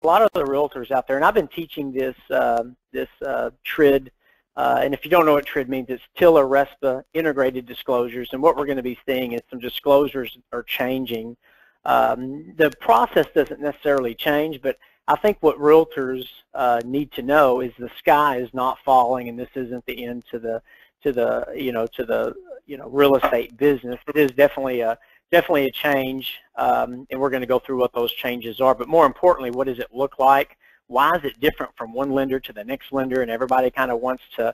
lot of the realtors out there, and I've been teaching this TRID, and if you don't know what TRID means, it's TILA RESPA integrated disclosures, and what we're going to be seeing is some disclosures are changing. The process doesn't necessarily change, but I think what realtors need to know is the sky is not falling, and this isn't the end to the real estate business. It is definitely a change, and we're going to go through what those changes are. But more importantly, what does it look like? Why is it different from one lender to the next lender? And everybody kind of wants to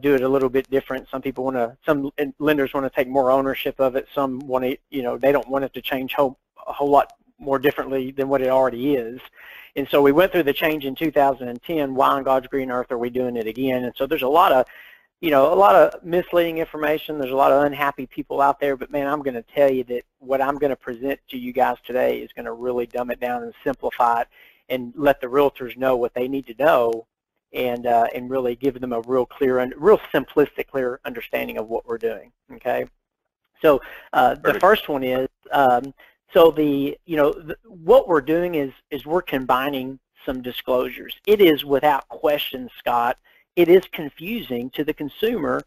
do it a little bit different. Some people want to, some lenders want to take more ownership of it. Some want to, they don't want it to change a whole lot more differently than what it already is. And so we went through the change in 2010. Why on God's green earth are we doing it again? And so there's a lot of misleading information. There's a lot of unhappy people out there, but man, I'm going to tell you that what I'm going to present to you guys today is going to really dumb it down and simplify it and let the realtors know what they need to know, and really give them a real simplistic, clear understanding of what we're doing. Okay, so the first one is what we're doing is we're combining some disclosures. It is without question, Scott, it is confusing to the consumer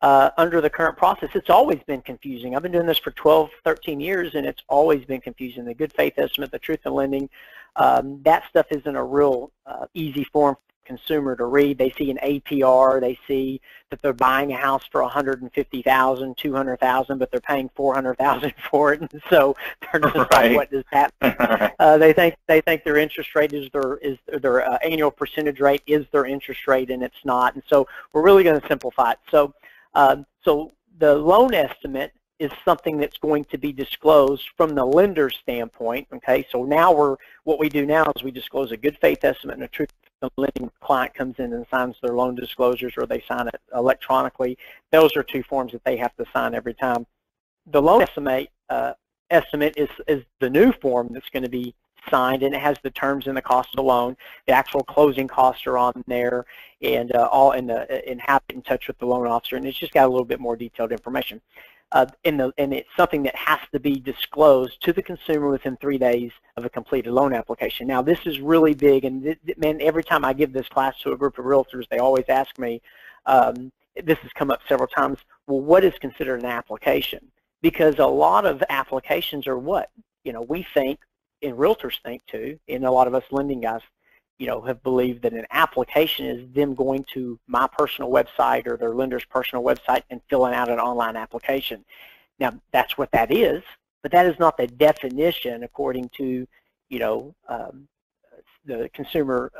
under the current process. It's always been confusing. I've been doing this for 12, 13 years, and it's always been confusing. The good faith estimate, the truth in lending, that stuff isn't a real easy form for the consumer to read. They see an APR, they see that they're buying a house for $150,000, $200,000, but they're paying $400,000 for it, and so they're just like, what does that mean? They think their interest rate is their annual percentage rate is their interest rate, and it's not. And so we're really going to simplify it. So the loan estimate is something that's going to be disclosed from the lender's standpoint. Okay, so now what we do now is we disclose a good faith estimate and a truth in lending. Client comes in and signs their loan disclosures, or they sign it electronically. Those are two forms that they have to sign every time. The loan estimate is the new form that's going to be signed, and it has the terms and the cost of the loan. The actual closing costs are on there, and and have it in touch with the loan officer, and it's just got a little bit more detailed information. And it's something that has to be disclosed to the consumer within 3 days of a completed loan application. Now, this is really big, and man, every time I give this class to a group of realtors, they always ask me, this has come up several times, well, what is considered an application? Because a lot of applications are what? We think, and realtors think too, and a lot of us lending guys, have believed that an application is them going to my personal website or their lender's personal website and filling out an online application. Now, that's what that is, but that is not the definition according to, the consumer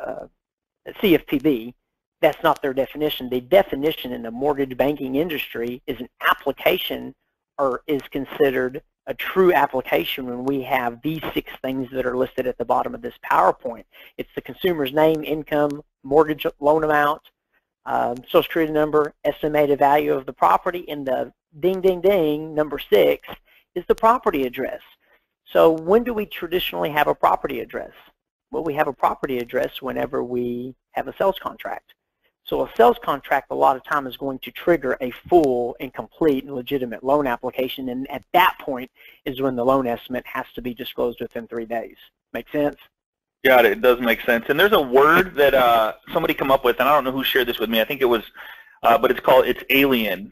CFPB. That's not their definition. The definition in the mortgage banking industry is an application, or is considered a true application when we have these 6 things that are listed at the bottom of this PowerPoint. It's the consumer's name, income, mortgage loan amount, social security number, estimated value of the property, and the ding, ding, ding, number 6 is the property address. So when do we traditionally have a property address? Well, we have a property address whenever we have a sales contract. So a sales contract a lot of time is going to trigger a full and complete and legitimate loan application, and at that point is when the loan estimate has to be disclosed within 3 days. Make sense? Got it. It does make sense. And there's a word that somebody come up with, and I don't know who shared this with me. I think it was, but it's alien.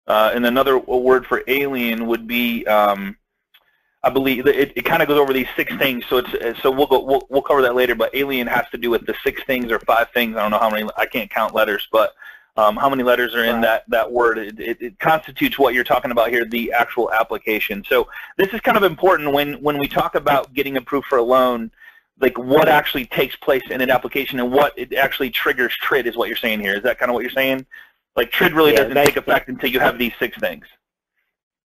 And another word for alien would be, I believe it kind of goes over these 6 things. So we'll cover that later. But alien has to do with the 6 things or 5 things. I don't know how many. I can't count letters, but how many letters are in that word? It constitutes what you're talking about here, the actual application. So this is kind of important when we talk about getting approved for a loan. Like what actually takes place in an application and what it actually triggers TRID is what you're saying here. Is that kind of what you're saying? Like TRID really doesn't take effect until you have these 6 things.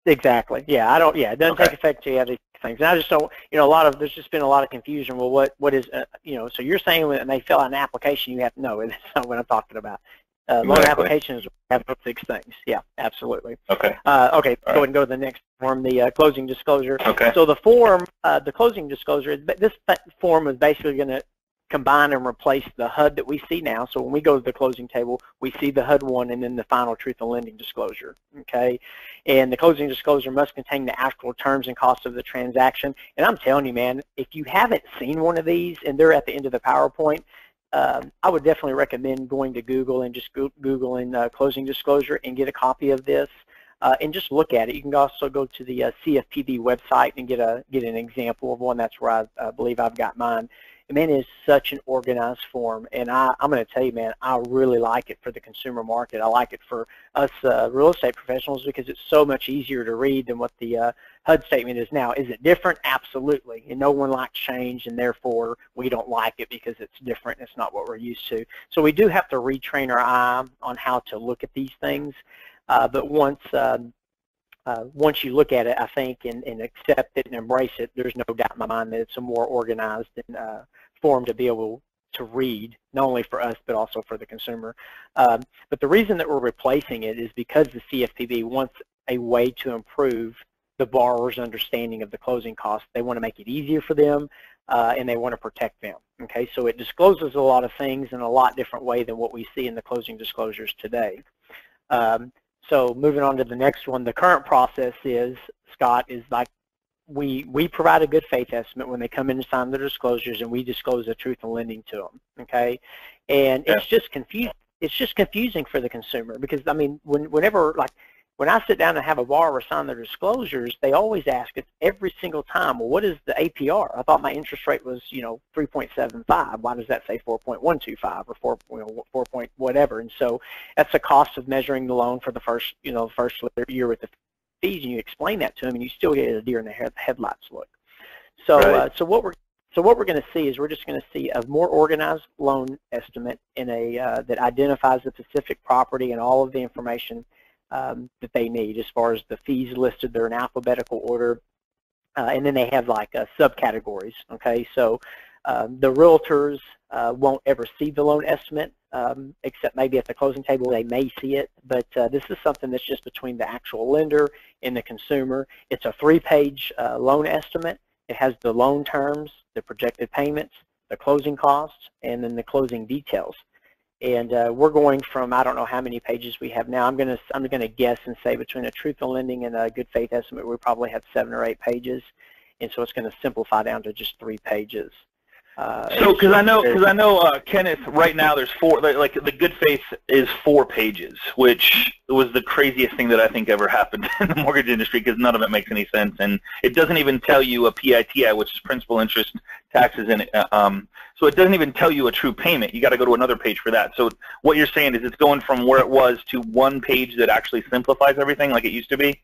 Exactly. Yeah, it doesn't take effect until you have these things. And I just don't, there's just been a lot of confusion. Well, what is, so you're saying when they fill out an application, you have to know. That's not what I'm talking about. Loan applications have 6 things. Yeah, absolutely. Okay. Go ahead and go to the next form, the closing disclosure. Okay. So the form, the closing disclosure, this form is basically going to combine and replace the HUD that we see now. So when we go to the closing table, we see the HUD 1 and then the final truth in lending disclosure, okay? And the closing disclosure must contain the actual terms and costs of the transaction. And I'm telling you, man, if you haven't seen one of these and they're at the end of the PowerPoint, I would definitely recommend going to Google and just Googling closing disclosure and get a copy of this and just look at it. You can also go to the CFPB website and get an example of one. That's where I believe I've got mine. And man, it is such an organized form, and I'm going to tell you, man, I really like it for the consumer market. I like it for us real estate professionals because it's so much easier to read than what the HUD statement is now. Is it different? Absolutely. And no one likes change, and therefore we don't like it because it's different. It's not what we're used to. So we do have to retrain our eye on how to look at these things. But once you look at it, I think, and accept it and embrace it, there's no doubt in my mind that it's a more organized and form to be able to read, not only for us but also for the consumer. But the reason that we're replacing it is because the CFPB wants a way to improve the borrower's understanding of the closing costs. They want to make it easier for them, and they want to protect them. Okay, so it discloses a lot of things in a lot different way than what we see in the closing disclosures today. So moving on to the next one, the current process is, Scott, is like we provide a good faith estimate when they come in and sign their disclosures, and we disclose the truth in lending to them. Okay, and it's just confusing. It's just confusing for the consumer because I mean, whenever like when I sit down and have a borrower sign their disclosures, they always ask us every single time, well, what is the APR? I thought my interest rate was 3.75. Why does that say 4.125 or 4 point whatever? And so that's the cost of measuring the loan for the first year with the fees, and you explain that to them, and you still get a deer in the headlights look. So right. So what we're going to see is we're just going to see a more organized loan estimate in that identifies the specific property and all of the information that they need as far as the fees listed. They're in alphabetical order, and then they have like subcategories. Okay, so the realtors won't ever see the loan estimate, except maybe at the closing table they may see it, but this is something that's just between the actual lender and the consumer. It's a 3-page loan estimate. It has the loan terms, the projected payments, the closing costs, and then the closing details. And we're going from, I don't know how many pages we have now. I'm gonna guess and say between a truth in lending and a good faith estimate, we probably have 7 or 8 pages, and so it's going to simplify down to just 3 pages. So, because I know, Kenneth, right now there's 4. Like the good faith is 4 pages, which was the craziest thing that I think ever happened in the mortgage industry because none of it makes any sense, and it doesn't even tell you a PITI, which is principal, interest, taxes, and so it doesn't even tell you a true payment. You got to go to another page for that. So what you're saying is it's going from where it was to 1 page that actually simplifies everything like it used to be?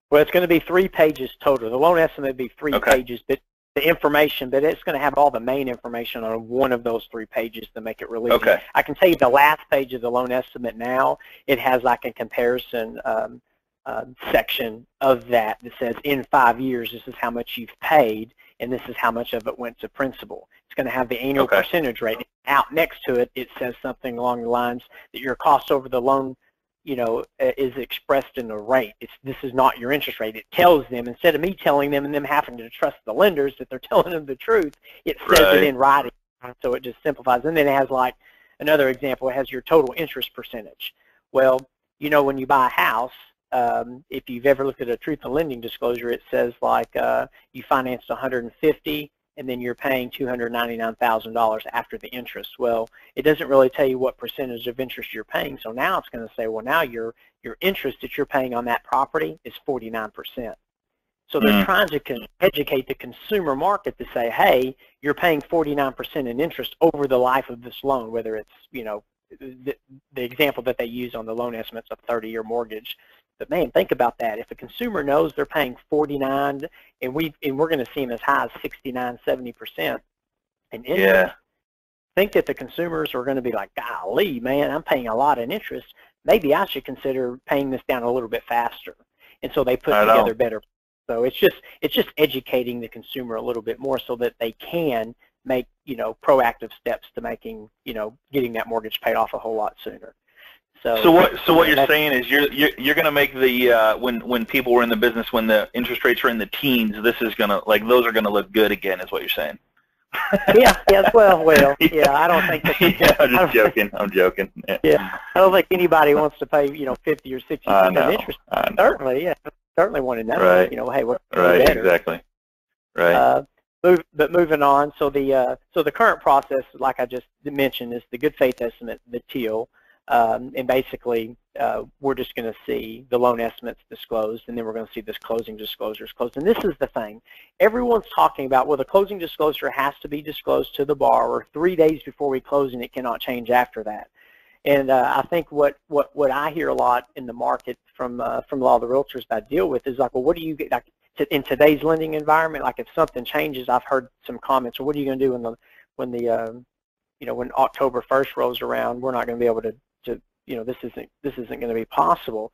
Well, it's going to be 3 pages total. The loan estimate would be 3 pages, but the information, but it's going to have all the main information on one of those 3 pages to make it really easy. I can tell you the last page of the loan estimate now, it has like a comparison section of that says in 5 years this is how much you've paid and this is how much of it went to principal. It's going to have the annual percentage rate. Out next to it, it says something along the lines that your cost over the loan is expressed in the rate. This is not your interest rate. It tells them, instead of me telling them and them having to trust the lenders that they're telling them the truth, it says it in writing. So it just simplifies. And then it has like another example. It has your total interest percentage. Well, when you buy a house, if you've ever looked at a truth in lending disclosure, it says like you financed $150,000 and then you're paying $299,000 after the interest. Well, it doesn't really tell you what percentage of interest you're paying. So now it's going to say, well, now your interest that you're paying on that property is 49%. So they're trying to educate the consumer market to say, hey, you're paying 49% in interest over the life of this loan, whether it's, the example that they use on the loan estimate's a 30-year mortgage. But man, think about that. If a consumer knows they're paying 49, and we're going to see them as high as 69, 70% in interest, think that the consumers are going to be like, golly, man, I'm paying a lot in interest. Maybe I should consider paying this down a little bit faster. And so they put together better. So it's just educating the consumer a little bit more so that they can make proactive steps to making getting that mortgage paid off a whole lot sooner. So what you're saying is you're going to make the when people were in the business when the interest rates are in the teens, this is going to those are going to look good again, is what you're saying. Yeah. Well. Yeah. I don't think that. Yeah, I'm just joking. I'm joking. Yeah. I don't think anybody wants to pay 50 or 60% interest. I know. Certainly want to know. Right. Hey, what's right. better? Exactly. Right. But moving on, so the current process, like I just mentioned, is the good faith estimate, the TIL, and basically we're just going to see the loan estimates disclosed, and then we're going to see this closing disclosures closed. And this is the thing. Everyone's talking about, well, the closing disclosure has to be disclosed to the borrower 3 days before we close, and it cannot change after that. And I think what I hear a lot in the market from a lot of the realtors that I deal with is like, well, what do you get like in today's lending environment? Like if something changes, I've heard some comments. Well, what are you going to do when October 1st rolls around? We're not going to be able to this isn't going to be possible.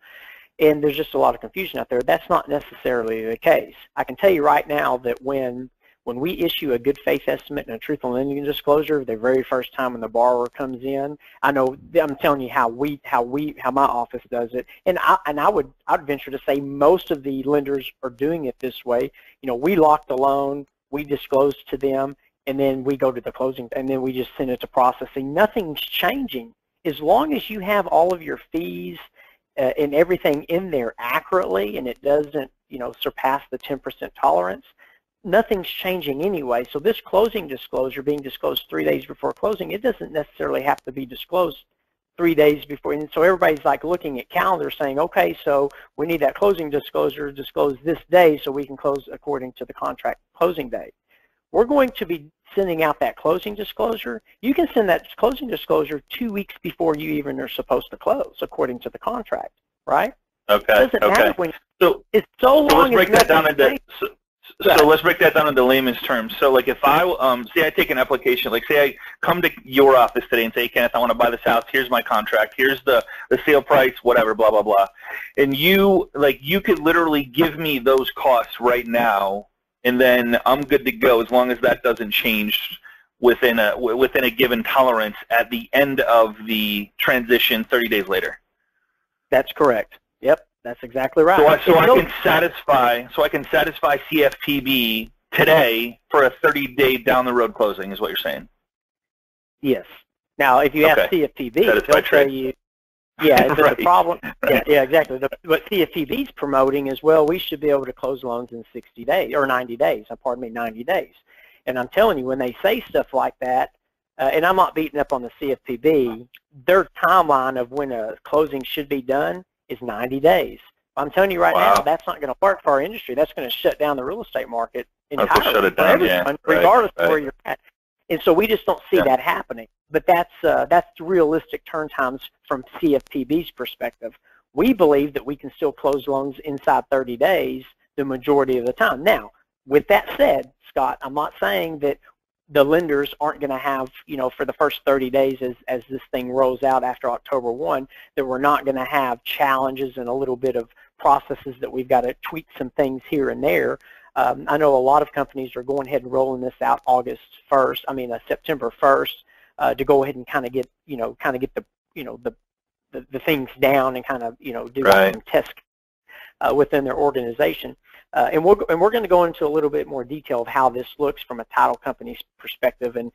And there's just a lot of confusion out there. That's not necessarily the case. I can tell you right now that when we issue a good faith estimate and a truthful lending disclosure the very first time when the borrower comes in, I know I'm telling you how my office does it, and I'd venture to say most of the lenders are doing it this way. We lock the loan, we disclose to them, and then we go to the closing, and then we just send it to processing. Nothing's changing as long as you have all of your fees and everything in there accurately, and it doesn't surpass the 10% tolerance. Nothing's changing anyway. So this closing disclosure being disclosed 3 days before closing, it doesn't necessarily have to be disclosed 3 days before. And so everybody's like looking at calendars saying, okay, so we need that closing disclosure disclosed this day so we can close according to the contract closing date. We're going to be sending out that closing disclosure. You can send that closing disclosure 2 weeks before you even are supposed to close according to the contract, right? Okay. It doesn't matter when it's so long let's break that down into So let's break that down into layman's terms. So like if I say I take an application, like say I come to your office today and say, hey, Kenneth, I want to buy this house. Here's my contract. Here's the sale price, whatever, blah, blah, blah. And you could literally give me those costs right now, and then I'm good to go as long as that doesn't change within a given tolerance at the end of the transition 30 days later. That's correct. Yep. That's exactly right. So I can satisfy CFPB today for a 30-day down the road closing, is what you're saying? Yes. Now, if you ask CFPB, they'll tell you. Yeah, but right. The problem. Right. Yeah, exactly. What CFPB is promoting is, well, we should be able to close loans in 60 days or 90 days. Pardon me, 90 days. And I'm telling you, when they say stuff like that, and I'm not beating up on the CFPB, their timeline of when a closing should be done is 90 days. I'm telling you right now, that's not going to work for our industry. That's going to shut down the real estate market entirely shut it down, for everyone, regardless of where you're at. And so we just don't see that happening. But that's realistic turn times from CFPB's perspective. We believe that we can still close loans inside 30 days the majority of the time. Now, with that said, Scott, I'm not saying that the lenders aren't going to have, for the first 30 days as this thing rolls out after October 1, that we're not going to have challenges and a little bit of processes that we've got to tweak some things here and there. I know a lot of companies are going ahead and rolling this out September 1st to go ahead and kind of get the things down and kind of, do some tests within their organization. And we're going to go into a little bit more detail of how this looks from a title company's perspective and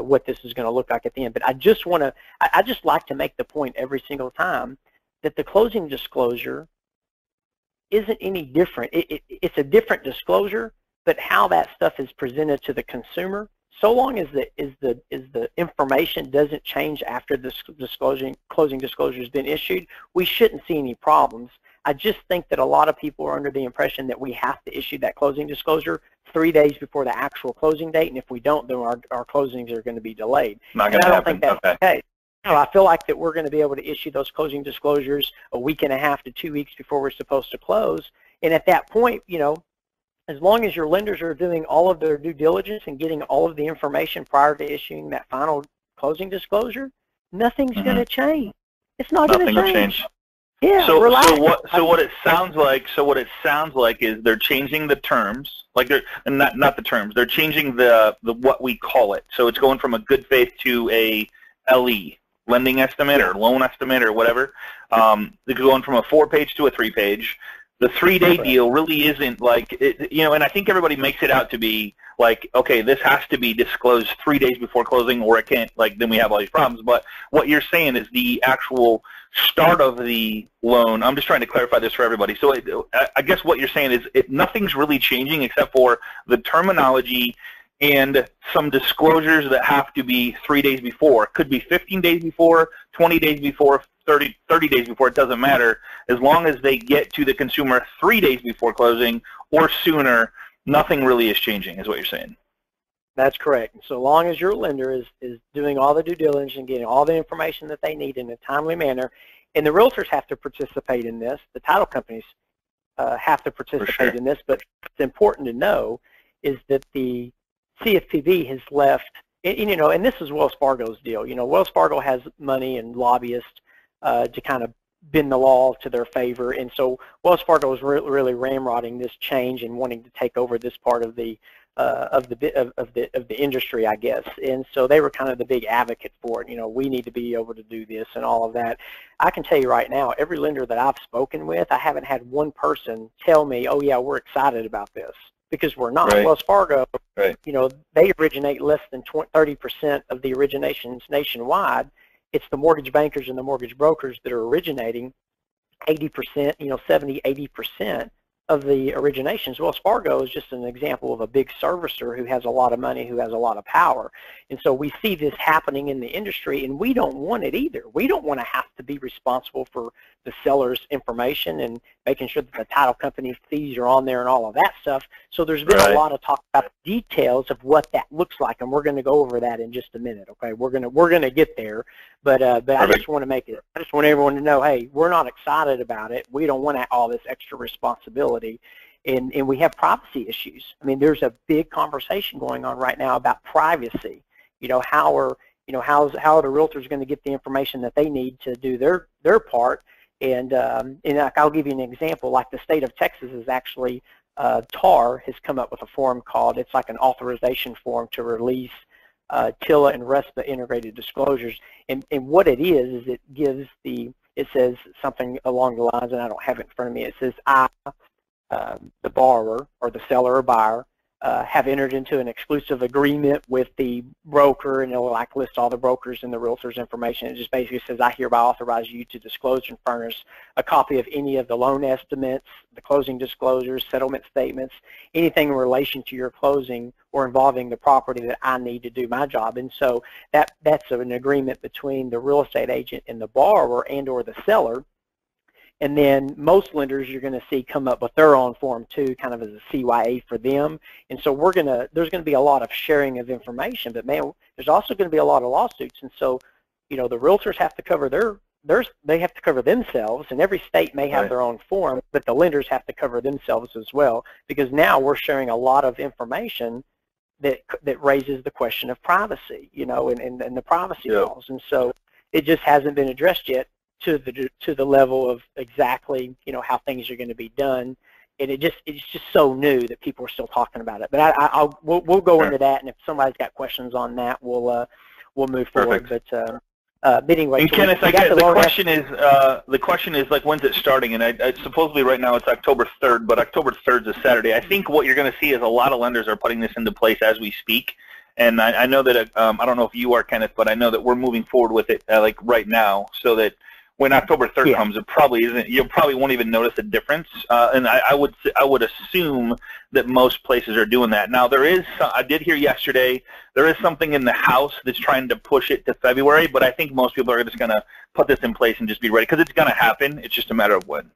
what this is going to look like at the end. But I just like to make the point every single time that the closing disclosure isn't any different. It's a different disclosure, but how that stuff is presented to the consumer, so long as the information doesn't change after this closing disclosure has been issued, we shouldn't see any problems. I just think that a lot of people are under the impression that we have to issue that closing disclosure 3 days before the actual closing date, and if we don't, then our closings are going to be delayed. Not going to happen. Think that's the case. No, I feel like that we're going to be able to issue those closing disclosures a week and a half to 2 weeks before we're supposed to close, and at that point, as long as your lenders are doing all of their due diligence and getting all of the information prior to issuing that final closing disclosure, nothing's going to change. It's not going to change. Yeah, so what it sounds like is they're changing the terms, like they're not the terms. They're changing the what we call it. So it's going from a good faith to a LE, lending estimate or loan estimate or whatever. They're going from a 4-page to a 3-page. The 3-day deal really isn't like, and I think everybody makes it out to be like, okay, this has to be disclosed 3 days before closing or it can't, like, then we have all these problems. But what you're saying is the actual start of the loan. I'm just trying to clarify this for everybody. So I guess what you're saying is nothing's really changing except for the terminology and some disclosures that have to be 3 days before. Could be 15 days before, 20 days before, 30 days before, it doesn't matter. As long as they get to the consumer 3 days before closing or sooner, nothing really is changing, is what you're saying. That's correct. So long as your lender is doing all the due diligence and getting all the information that they need in a timely manner, and the realtors have to participate in this, the title companies have to participate in this, but what's important to know is that the CFPB has left, and this is Wells Fargo's deal. Wells Fargo has money and lobbyists to kind of bend the law to their favor, and so Wells Fargo is really ramrodding this change and wanting to take over this part of the industry, I guess. And so they were kind of the big advocate for it. We need to be able to do this and all of that. I can tell you right now, every lender that I've spoken with, I haven't had one person tell me, oh yeah, we're excited about this, because we're not. Right. Wells Fargo, right. They originate less than 30% of the originations nationwide. It's the mortgage bankers and the mortgage brokers that are originating 80%, 70, 80% of the originations. Wells Fargo is just an example of a big servicer who has a lot of money, who has a lot of power. And so we see this happening in the industry, and we don't want it either. We don't want to have to be responsible for the seller's information and making sure that the title company fees are on there and all of that stuff. So there's been a lot of talk about the details of what that looks like, and we're going to go over that in just a minute. Okay, we're going to get there, but I just want to make it. I just want everyone to know, hey, we're not excited about it. We don't want all this extra responsibility, and we have privacy issues. I mean, there's a big conversation going on right now about privacy. How are the realtors going to get the information that they need to do their part? And I'll give you an example. Like the state of Texas is actually, TAR has come up with a form called, it's like an authorization form to release TILA and RESPA integrated disclosures. And what it is it gives it says something along the lines, and I don't have it in front of me, it says the borrower or the seller or buyer have entered into an exclusive agreement with the broker, and it'll like list all the brokers and the realtors' information. It just basically says, I hereby authorize you to disclose and furnish a copy of any of the loan estimates, the closing disclosures, settlement statements, anything in relation to your closing or involving the property that I need to do my job. And so that's an agreement between the real estate agent and the borrower and or the seller. And then most lenders you're going to see come up with their own form too, kind of as a CYA for them. And so there's going to be a lot of sharing of information, but man, there's also going to be a lot of lawsuits. And so, the realtors have to cover they have to cover themselves, and every state may have their own form, but the lenders have to cover themselves as well, because now we're sharing a lot of information that raises the question of privacy, and the privacy laws. And so it just hasn't been addressed yet to the level of exactly how things are going to be done, and it's just so new that people are still talking about it. But we'll go into that, and if somebody's got questions on that, we'll move forward. But anyway, and so Kenneth, the question is like, when's it starting? And I supposedly right now it's October 3rd, but October 3rd is a Saturday. I think what you're going to see is a lot of lenders are putting this into place as we speak. And I know that I don't know if you are, Kenneth, but I know that we're moving forward with it like right now, so that when October 3rd comes, it probably isn't. You probably won't even notice a difference. And I would assume that most places are doing that. Now I did hear yesterday there is something in the House that's trying to push it to February, but I think most people are just going to put this in place and just be ready, because it's going to happen. It's just a matter of when.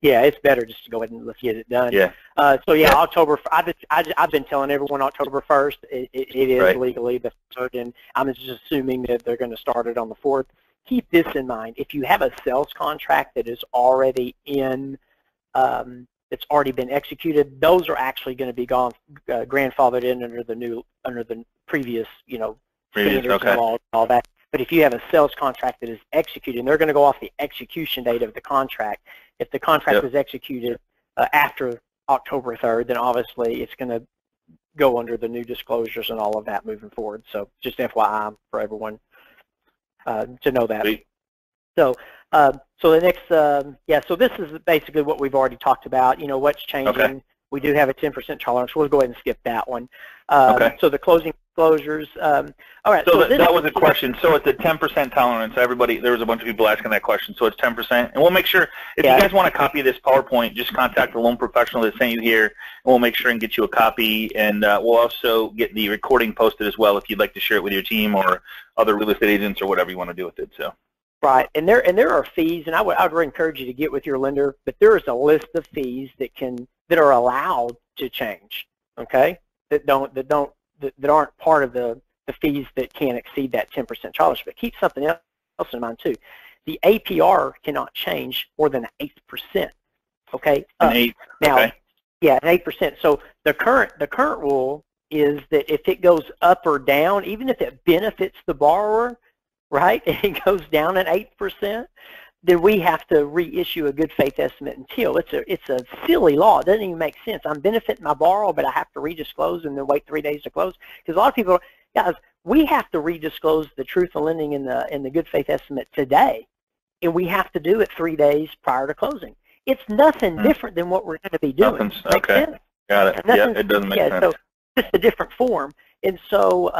Yeah, it's better just to go ahead and let's get it done. October. I've been telling everyone October 1st. It is legally the 3rd, and I'm just assuming that they're going to start it on the 4th. Keep this in mind. If you have a sales contract that is already it's already been executed, those are actually going to be grandfathered in under the previous, standards and laws and all that. But if you have a sales contract that is executed, and they're going to go off the execution date of the contract. If the contract was executed after October 3rd, then obviously it's going to go under the new disclosures and all of that moving forward. So just FYI for everyone. To know that. So, so the next, yeah, so this is basically what we've already talked about. You know, what's changing. Okay. We do have a 10% tolerance. We'll go ahead and skip that one. Okay. So the closing disclosures. All right. So that was a question. So it's a 10% tolerance. Everybody, there was a bunch of people asking that question. So it's 10%. And we'll make sure, if you guys want a copy of this PowerPoint, just contact the loan professional that sent you here, and we'll make sure and get you a copy. And we'll also get the recording posted as well if you'd like to share it with your team or other real estate agents or whatever you want to do with it. So. Right, and there are fees, and I would encourage you to get with your lender, but there is a list of fees that are allowed to change, okay? That aren't part of the fees that can't exceed that 10% charge. But keep something else in mind too. The APR cannot change more than 8%. Okay. An 8. Now, okay. Yeah, 8%. So the current rule is that if it goes up or down, even if it benefits the borrower, right, and it goes down at 8%, then we have to reissue a good faith estimate until. It's a silly law. It doesn't even make sense. I'm benefiting my borrower, but I have to redisclose and then wait 3 days to close. Because a lot of people, guys, we have to redisclose the truth of lending in the good faith estimate today, and we have to do it 3 days prior to closing. It's nothing different than what we're going to be doing. Okay, got it. Yeah, it doesn't make sense. So just a different form, and so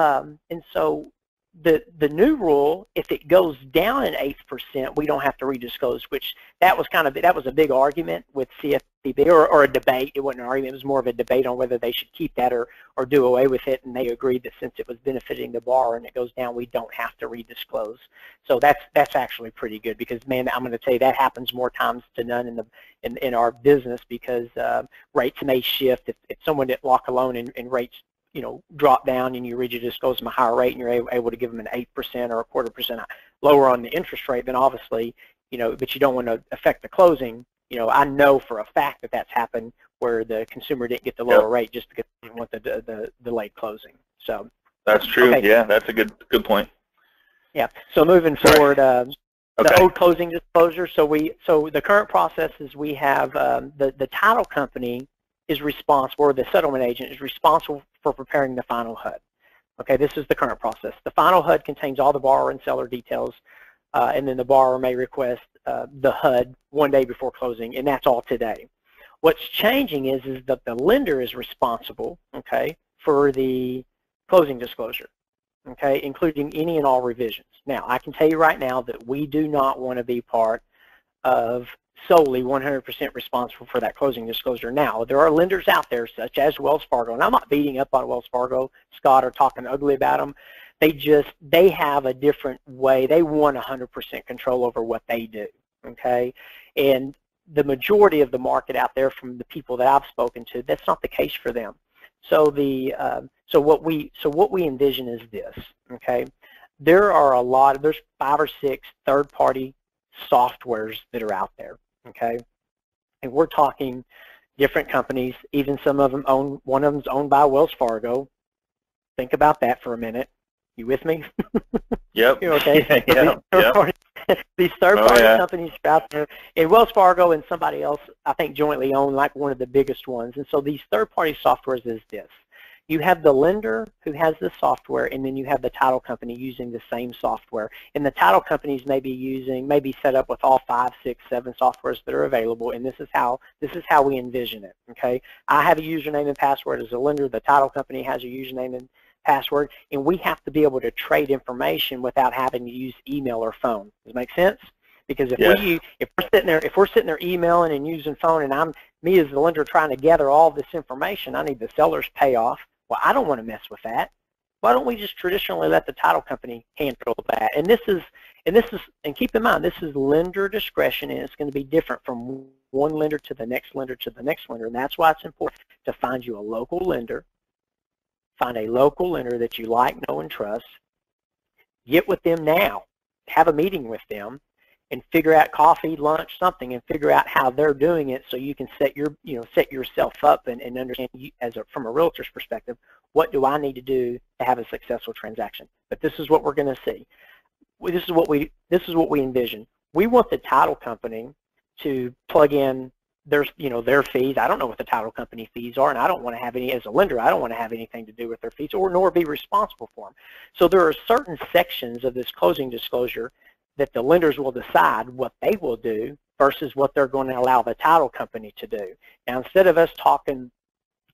the new rule, if it goes down at 8%, we don't have to redisclose, which that was a big argument with CFPB, or a debate. It wasn't an argument, it was more of a debate on whether they should keep that or do away with it, and they agreed that since it was benefiting the borrower and it goes down, we don't have to redisclose. So that's actually pretty good, because man, I'm going to tell you, that happens more times to none in our business, because rates may shift. If someone didn't lock a loan and rates drop down, and you disclose them a higher rate, and you're able to give them an 8% or a 1/4% lower on the interest rate, then obviously, but you don't want to affect the closing. I know for a fact that that's happened where the consumer didn't get the lower rate just because they didn't want the delayed closing. So that's true. Okay. Yeah, that's a good point. Yeah. So moving forward, the old closing disclosure. So the current process is we have the title company is responsible, or the settlement agent is responsible for preparing the final HUD. Okay, this is the current process. The final HUD contains all the borrower and seller details, and then the borrower may request the HUD 1 day before closing, and that's all today. What's changing is that the lender is responsible, okay, for the closing disclosure, okay, including any and all revisions. Now, I can tell you right now that we do not want to be part of solely 100% responsible for that closing disclosure. Now, there are lenders out there such as Wells Fargo, and I'm not beating up on Wells Fargo, Scott, or talking ugly about them. They have a different way. They want 100% control over what they do, okay? And the majority of the market out there, from the people that I've spoken to, that's not the case for them. So so what we envision is this, okay? There's 5 or 6 third-party softwares that are out there, okay? And we're talking different companies, even some of them one of them's owned by Wells Fargo. Think about that for a minute. You with me? Yep. Okay. Yep. These third-party companies are out there, and Wells Fargo and somebody else, I think, jointly own like one of the biggest ones. And so these third-party softwares is this. You have the lender who has the software, and then you have the title company using the same software. And the title companies may be set up with all 5, 6, 7 softwares that are available, and this is how we envision it, okay? I have a username and password as a lender. The title company has a username and password, and we have to be able to trade information without having to use email or phone. Does that make sense? Because if we're sitting there emailing and using phone, and me as the lender trying to gather all this information, I need the seller's payoff. Well, I don't want to mess with that. Why don't we just traditionally let the title company handle that? And keep in mind, this is lender discretion, and it's going to be different from one lender to the next lender to the next lender. And that's why it's important to find you a local lender. Find a local lender that you like, know, and trust. Get with them now. Have a meeting with them, and figure out coffee, lunch, something, and figure out how they're doing it, so you can set yourself up and understand from a realtor's perspective, what do I need to do to have a successful transaction. But this is what we're going to see. This is what we envision. We want the title company to plug in their fees. I don't know what the title company fees are, and I don't want to have any, as a lender, I don't want to have anything to do with their fees, nor be responsible for them. So there are certain sections of this closing disclosure that the lenders will decide what they will do versus what they're going to allow the title company to do. Now, instead of us talking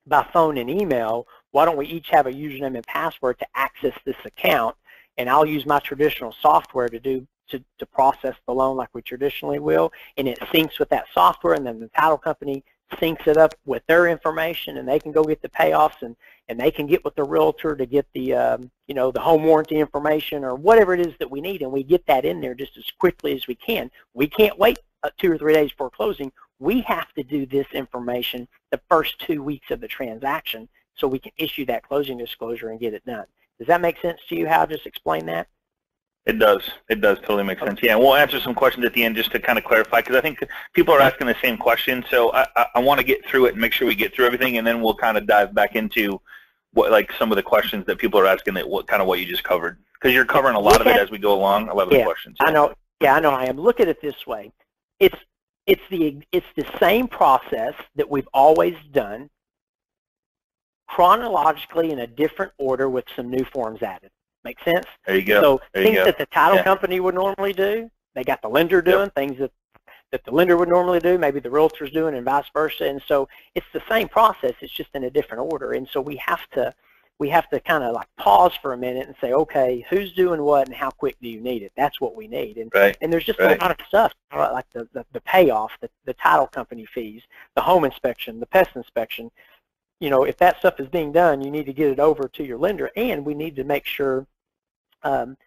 by phone and email, why don't we each have a username and password to access this account, and I'll use my traditional software to process the loan like we traditionally will, and it syncs with that software, and then the title company syncs it up with their information, and they can go get the payoffs, and they can get with the realtor to get the the home warranty information or whatever it is that we need, and we get that in there just as quickly as we can. We can't wait 2 or 3 days before closing. We have to do this information the first 2 weeks of the transaction so we can issue that closing disclosure and get it done. Does that make sense to you, how I just explained that? It does. It does totally make sense. Yeah, and we'll answer some questions at the end just to kind of clarify, because I think people are asking the same question. So I want to get through it and make sure we get through everything, and then we'll kind of dive back into what, like, some of the questions that people are asking, that what you just covered, because you're covering a lot of it as we go along. A lot of the questions. I know. Yeah, I know. I am. Look at it this way. It's the same process that we've always done, chronologically in a different order with some new forms added. Make sense? There you go. So things that the title company would normally do, they got the lender doing. Things that the lender would normally do, maybe the realtor's doing, and vice versa. And so it's the same process, it's just in a different order. And so we have to kind of like pause for a minute and say, okay, who's doing what and how quick do you need it? That's what we need. And and there's just a lot of stuff, like the payoff, the title company fees, the home inspection, the pest inspection. If that stuff is being done, you need to get it over to your lender, and we need to make sure that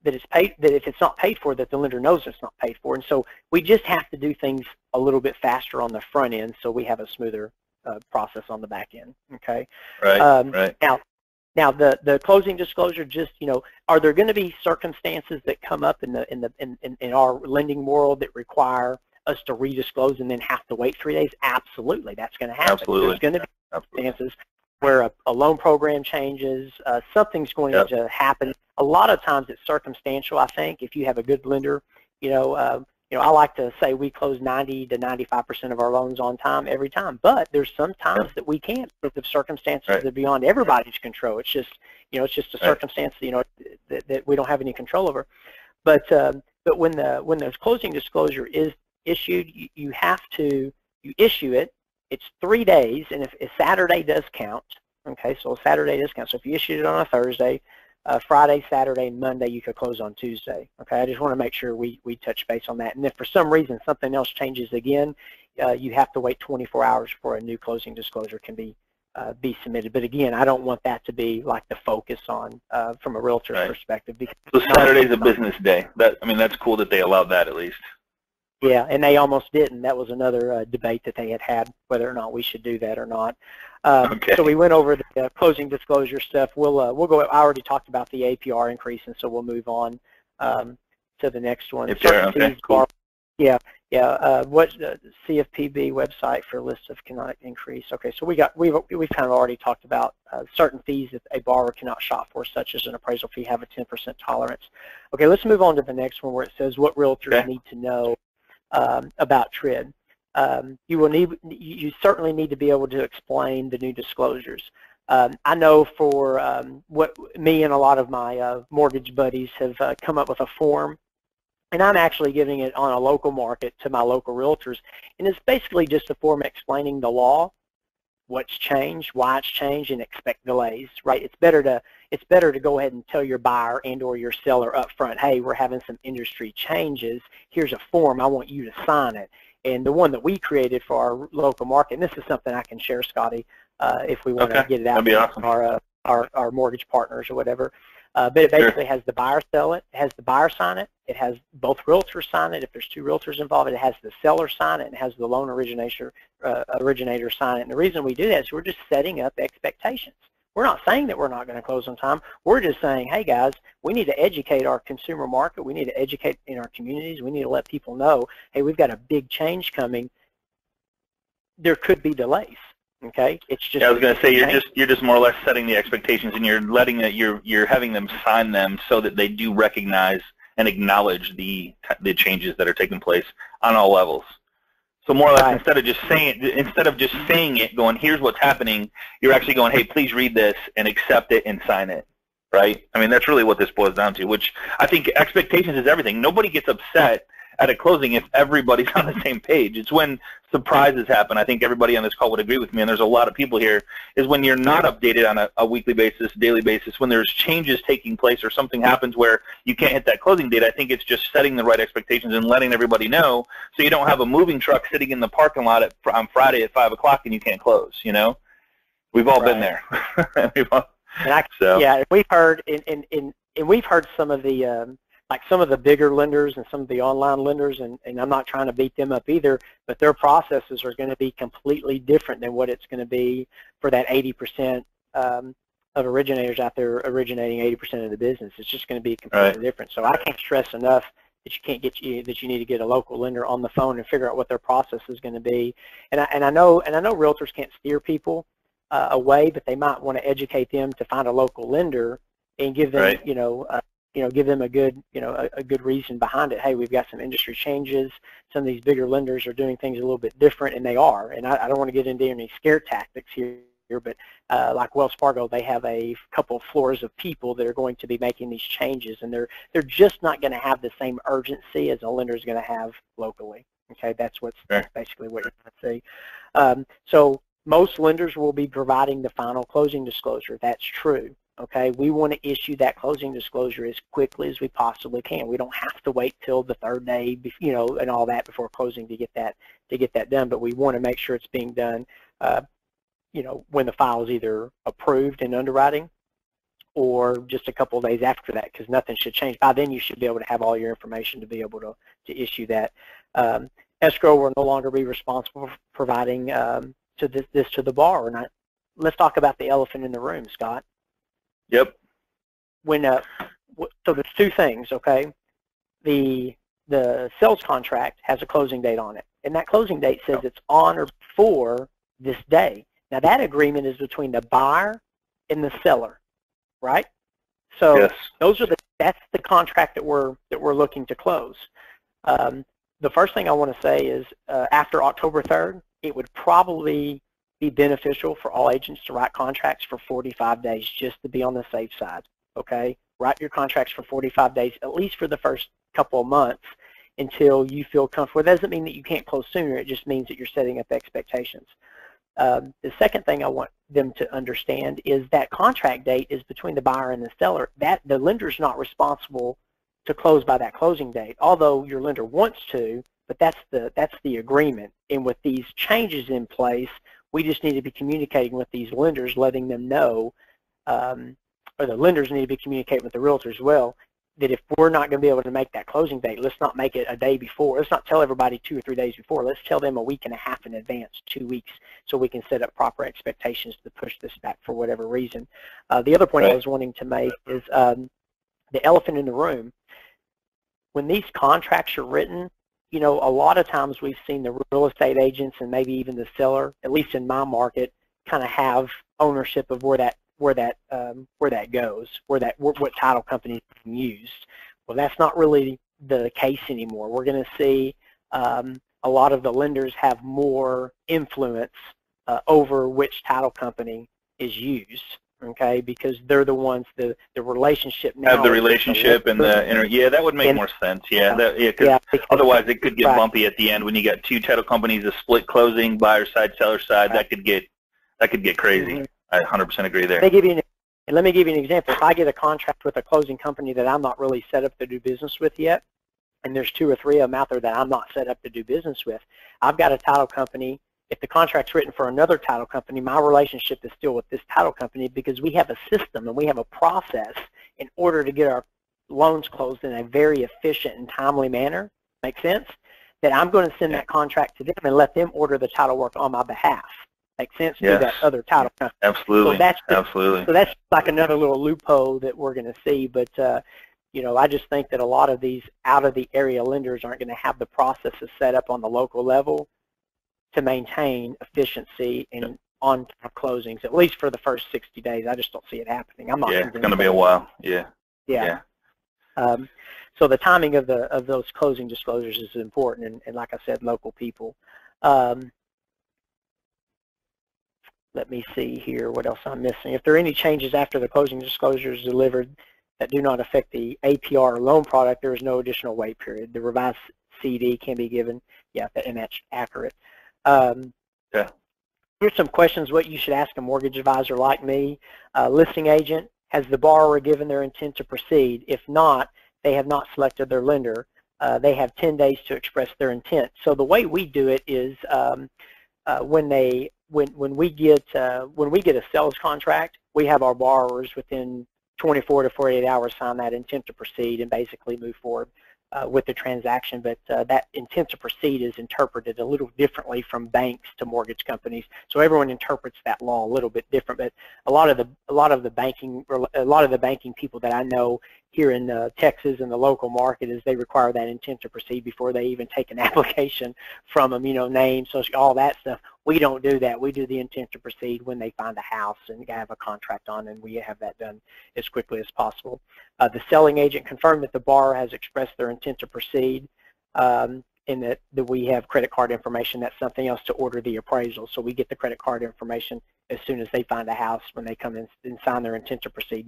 it's paid. That if it's not paid for, that the lender knows it's not paid for. And so we just have to do things a little bit faster on the front end, so we have a smoother process on the back end. Okay. Right. Now the closing disclosure, just are there going to be circumstances that come up in our lending world that require us to redisclose and then have to wait 3 days? Absolutely, that's going to happen. Absolutely. There's going to be circumstances where a loan program changes, something's going to happen. A lot of times it's circumstantial, I think, if you have a good lender. I like to say we close 90 to 95% of our loans on time every time, but there's some times that we can't because of circumstances that are beyond everybody's control. It's just, it's just a circumstance, that we don't have any control over. But when the closing disclosure is issued, you issue it. It's 3 days, and if Saturday does count, okay, so Saturday does count. So if you issued it on a Thursday, Friday, Saturday, and Monday, you could close on Tuesday. Okay, I just want to make sure we touch base on that. And if for some reason something else changes again, you have to wait 24 hours before a new closing disclosure can be submitted. But again, I don't want that to be like the focus on from a realtor's perspective. Because so Saturday's a business day. That's cool that they allowed that at least. Yeah, and they almost didn't. That was another debate that they had whether or not we should do that or not. So we went over the closing disclosure stuff. We'll go. I already talked about the APR increase, and so we'll move on to the next one. APR, cool. What the CFPB website for list of cannot increase? Okay, so we've kind of already talked about certain fees that a borrower cannot shop for, such as an appraisal fee, have a 10% tolerance. Okay, let's move on to the next one where it says what realtors need to know about TRID. You certainly need to be able to explain the new disclosures. I know for what me and a lot of my mortgage buddies have come up with a form, and I'm actually giving it on a local market to my local realtors, and it's basically just a form explaining the law, what's changed, why it's changed, and expect delays. Right? It's better to go ahead and tell your buyer and or your seller up front, hey, we're having some industry changes. Here's a form. I want you to sign it. And the one that we created for our local market, and this is something I can share, Scotty, if we want to get it out to our mortgage partners or whatever. But it basically has the buyer sell it, it has the buyer sign it, it has both realtors sign it. If there's two realtors involved, it has the seller sign it, and it has the loan originator sign it. And the reason we do that is we're just setting up expectations. We're not saying that we're not going to close on time. We're just saying, hey guys, we need to educate our consumer market. We need to educate in our communities. We need to let people know, hey, we've got a big change coming. There could be delays. Okay, it's just. Yeah, I was going to say you're just more or less setting the expectations, and you're letting that you're having them sign them so that they do recognize and acknowledge the changes that are taking place on all levels. So more or less, instead of just saying it, going, here's what's happening, you're actually going, hey, please read this and accept it and sign it, right? I mean, that's really what this boils down to, which I think expectations is everything. Nobody gets upset at a closing if everybody's on the same page. It's when surprises happen. I think everybody on this call would agree with me, and there's a lot of people here, is when you're not updated on a weekly basis, daily basis, when there's changes taking place or something happens where you can't hit that closing date. I think it's just setting the right expectations and letting everybody know so you don't have a moving truck sitting in the parking lot on Friday at 5 o'clock and you can't close, you know? We've all been there. Yeah, we've heard, and we've heard some of the, like some of the bigger lenders and some of the online lenders, and I'm not trying to beat them up either, but their processes are going to be completely different than what it's going to be for that 80% of originators out there originating 80% of the business. It's just going to be completely different. So I can't stress enough that you need to get a local lender on the phone and figure out what their process is going to be. And I know realtors can't steer people away, but they might want to educate them to find a local lender and give them give them a good, a good reason behind it. Hey, we've got some industry changes. Some of these bigger lenders are doing things a little bit different, and they are. And I don't want to get into any scare tactics here, but like Wells Fargo, they have a couple of floors of people that are going to be making these changes, and they're just not going to have the same urgency as a lender is going to have locally. Okay, that's basically what you're going to see. So most lenders will be providing the final closing disclosure. That's true. Okay, we want to issue that closing disclosure as quickly as we possibly can. We don't have to wait till the third day, and all that before closing to get that done. But we want to make sure it's being done, when the file is either approved in underwriting, or just a couple of days after that, because nothing should change. By then, you should be able to have all your information to be able to issue that. Escrow will no longer be responsible for providing this to the borrower. And let's talk about the elephant in the room, Scott. Yep. So there's two things, okay? The sales contract has a closing date on it, and that closing date says it's on or before this day. Now that agreement is between the buyer and the seller, right? So that's the contract that we're looking to close. The first thing I want to say is after October 3rd, it would probably be beneficial for all agents to write contracts for 45 days just to be on the safe side, okay? Write your contracts for 45 days, at least for the first couple of months until you feel comfortable. It doesn't mean that you can't close sooner. It just means that you're setting up expectations. The second thing I want them to understand is that contract date is between the buyer and the seller. That the lender's not responsible to close by that closing date, although your lender wants to, but that's the agreement. And with these changes in place, we just need to be communicating with these lenders, letting them know, or the lenders need to be communicating with the realtor as well, that if we're not going to be able to make that closing date, let's not make it a day before. Let's not tell everybody 2 or 3 days before. Let's tell them a week and a half in advance, 2 weeks, so we can set up proper expectations to push this back for whatever reason. The other point I was wanting to make is the elephant in the room. When these contracts are written, a lot of times we've seen the real estate agents and maybe even the seller, at least in my market, kind of have ownership of where that goes, what title company is being used. Well, that's not really the case anymore. We're going to see a lot of the lenders have more influence over which title company is used. Okay, because they're the ones, the relationship now. Have the relationship and that would make more sense. Because otherwise it could get bumpy at the end when you got two title companies, a split closing, buyer side, seller side. That could get crazy. Mm-hmm. I 100% agree there. Let me give you an example. If I get a contract with a closing company that I'm not really set up to do business with yet, and there's 2 or 3 of them out there that I'm not set up to do business with, I've got a title company. If the contract's written for another title company, my relationship is still with this title company because we have a system and we have a process in order to get our loans closed in a very efficient and timely manner. Make sense? That I'm going to send that contract to them and let them order the title work on my behalf. Make sense? To that other title company. Absolutely. So that's like another little loophole that we're going to see. But I just think that a lot of these out-of-the-area lenders aren't going to have the processes set up on the local level to maintain efficiency and on-time closings, at least for the first 60 days. I just don't see it happening. I'm not. Yeah, it's going to be a while. Yeah. So the timing of those closing disclosures is important, and like I said, local people. let me see here what else I'm missing. If there are any changes after the closing disclosure is delivered that do not affect the APR or loan product, there is no additional wait period. The revised CD can be given. Yeah, and that's accurate. Yeah. Here's some questions what you should ask a mortgage advisor like me. Listing agent, has the borrower given their intent to proceed? If not, they have not selected their lender. They have 10 days to express their intent. So the way we do it is when we get a sales contract, we have our borrowers within 24 to 48 hours sign that intent to proceed and basically move forward with the transaction. But that intent to proceed is interpreted a little differently from banks to mortgage companies. So everyone interprets that law a little bit different. But a lot of the banking people that I know here in Texas and the local market is they require that intent to proceed before they even take an application from them, name, social, all that stuff. We don't do that. We do the intent to proceed when they find a house and have a contract on, and we have that done as quickly as possible. The selling agent confirmed that the borrower has expressed their intent to proceed and that we have credit card information. That's something else to order the appraisal. So we get the credit card information as soon as they find a house when they come in and sign their intent to proceed,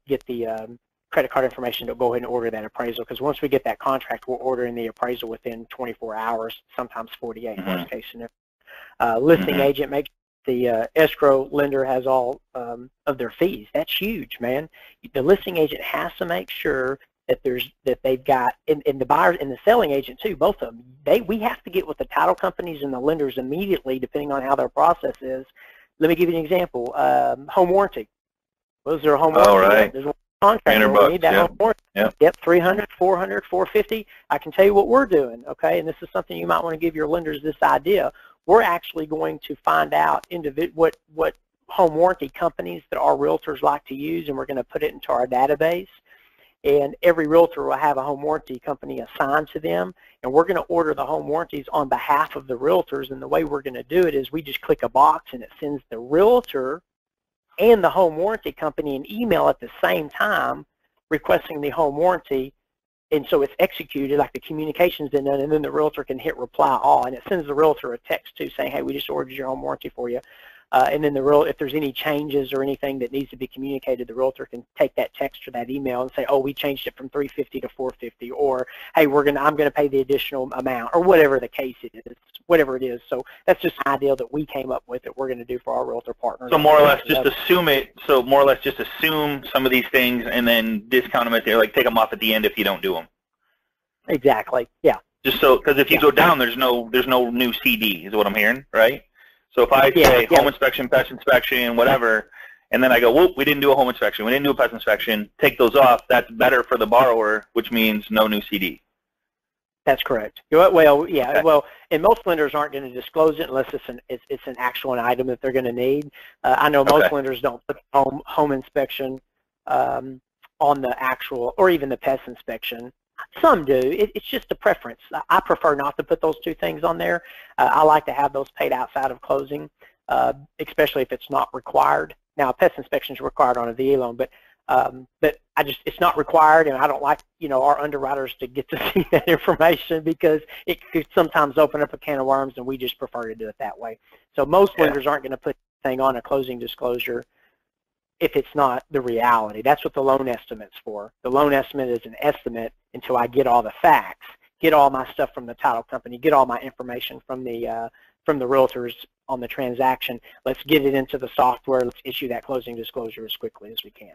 get the credit card information to go ahead and order that appraisal, because once we get that contract, we're ordering the appraisal within 24 hours, sometimes 48 worst case scenario. Listing agent makes the escrow lender has all of their fees. That's huge, man. The listing agent has to make sure that they've got, and the buyers and the selling agent too, both of them, we have to get with the title companies and the lenders immediately, depending on how their process is. Let me give you an example. Home warranty. Was there a home warranty? Oh, right. There's one contract where we need that home warranty. Yep, 300, 400, 450. I can tell you what we're doing, okay? And this is something you might want to give your lenders this idea. We're actually going to find out what home warranty companies that our realtors like to use, and we're going to put it into our database. And every realtor will have a home warranty company assigned to them, and we're going to order the home warranties on behalf of the realtors. And the way we're going to do it is we just click a box, and it sends the realtor and the home warranty company an email at the same time requesting the home warranty, and so it's executed, like the communication's been done, and then the realtor can hit reply all, and it sends the realtor a text too saying, hey, we just ordered your home warranty for you. And then if there's any changes or anything that needs to be communicated, the realtor can take that text or that email and say, oh, we changed it from 350 to 450, or hey, I'm going to pay the additional amount, or whatever the case is, whatever it is. So that's just an idea that we came up with that we're going to do for our realtor partners. So more or less just assume it. So more or less just assume some of these things and then discount them at the, like take them off at the end if you don't do them. Exactly. Yeah. Just so, because if you go down, there's no new CD is what I'm hearing, right? So if I say home inspection, pest inspection, whatever, and then I go, whoop, we didn't do a home inspection, we didn't do a pest inspection, take those off, that's better for the borrower, which means no new CD. That's correct. Well, yeah. Okay. Well, and most lenders aren't going to disclose it unless it's an actual item that they're going to need. I know most lenders don't put home inspection on the actual, or even the pest inspection. Some do. It's just a preference. I prefer not to put those two things on there. I like to have those paid outside of closing, especially if it's not required. Now, pest inspection is required on a VA loan, but it's not required, and I don't like our underwriters to get to see that information because it could sometimes open up a can of worms, and we just prefer to do it that way. So most lenders aren't going to put anything on a closing disclosure if it's not the reality. That's what the loan estimate's for. The loan estimate is an estimate until I get all the facts, get all my stuff from the title company, get all my information from the realtors on the transaction. Let's get it into the software. Let's issue that closing disclosure as quickly as we can.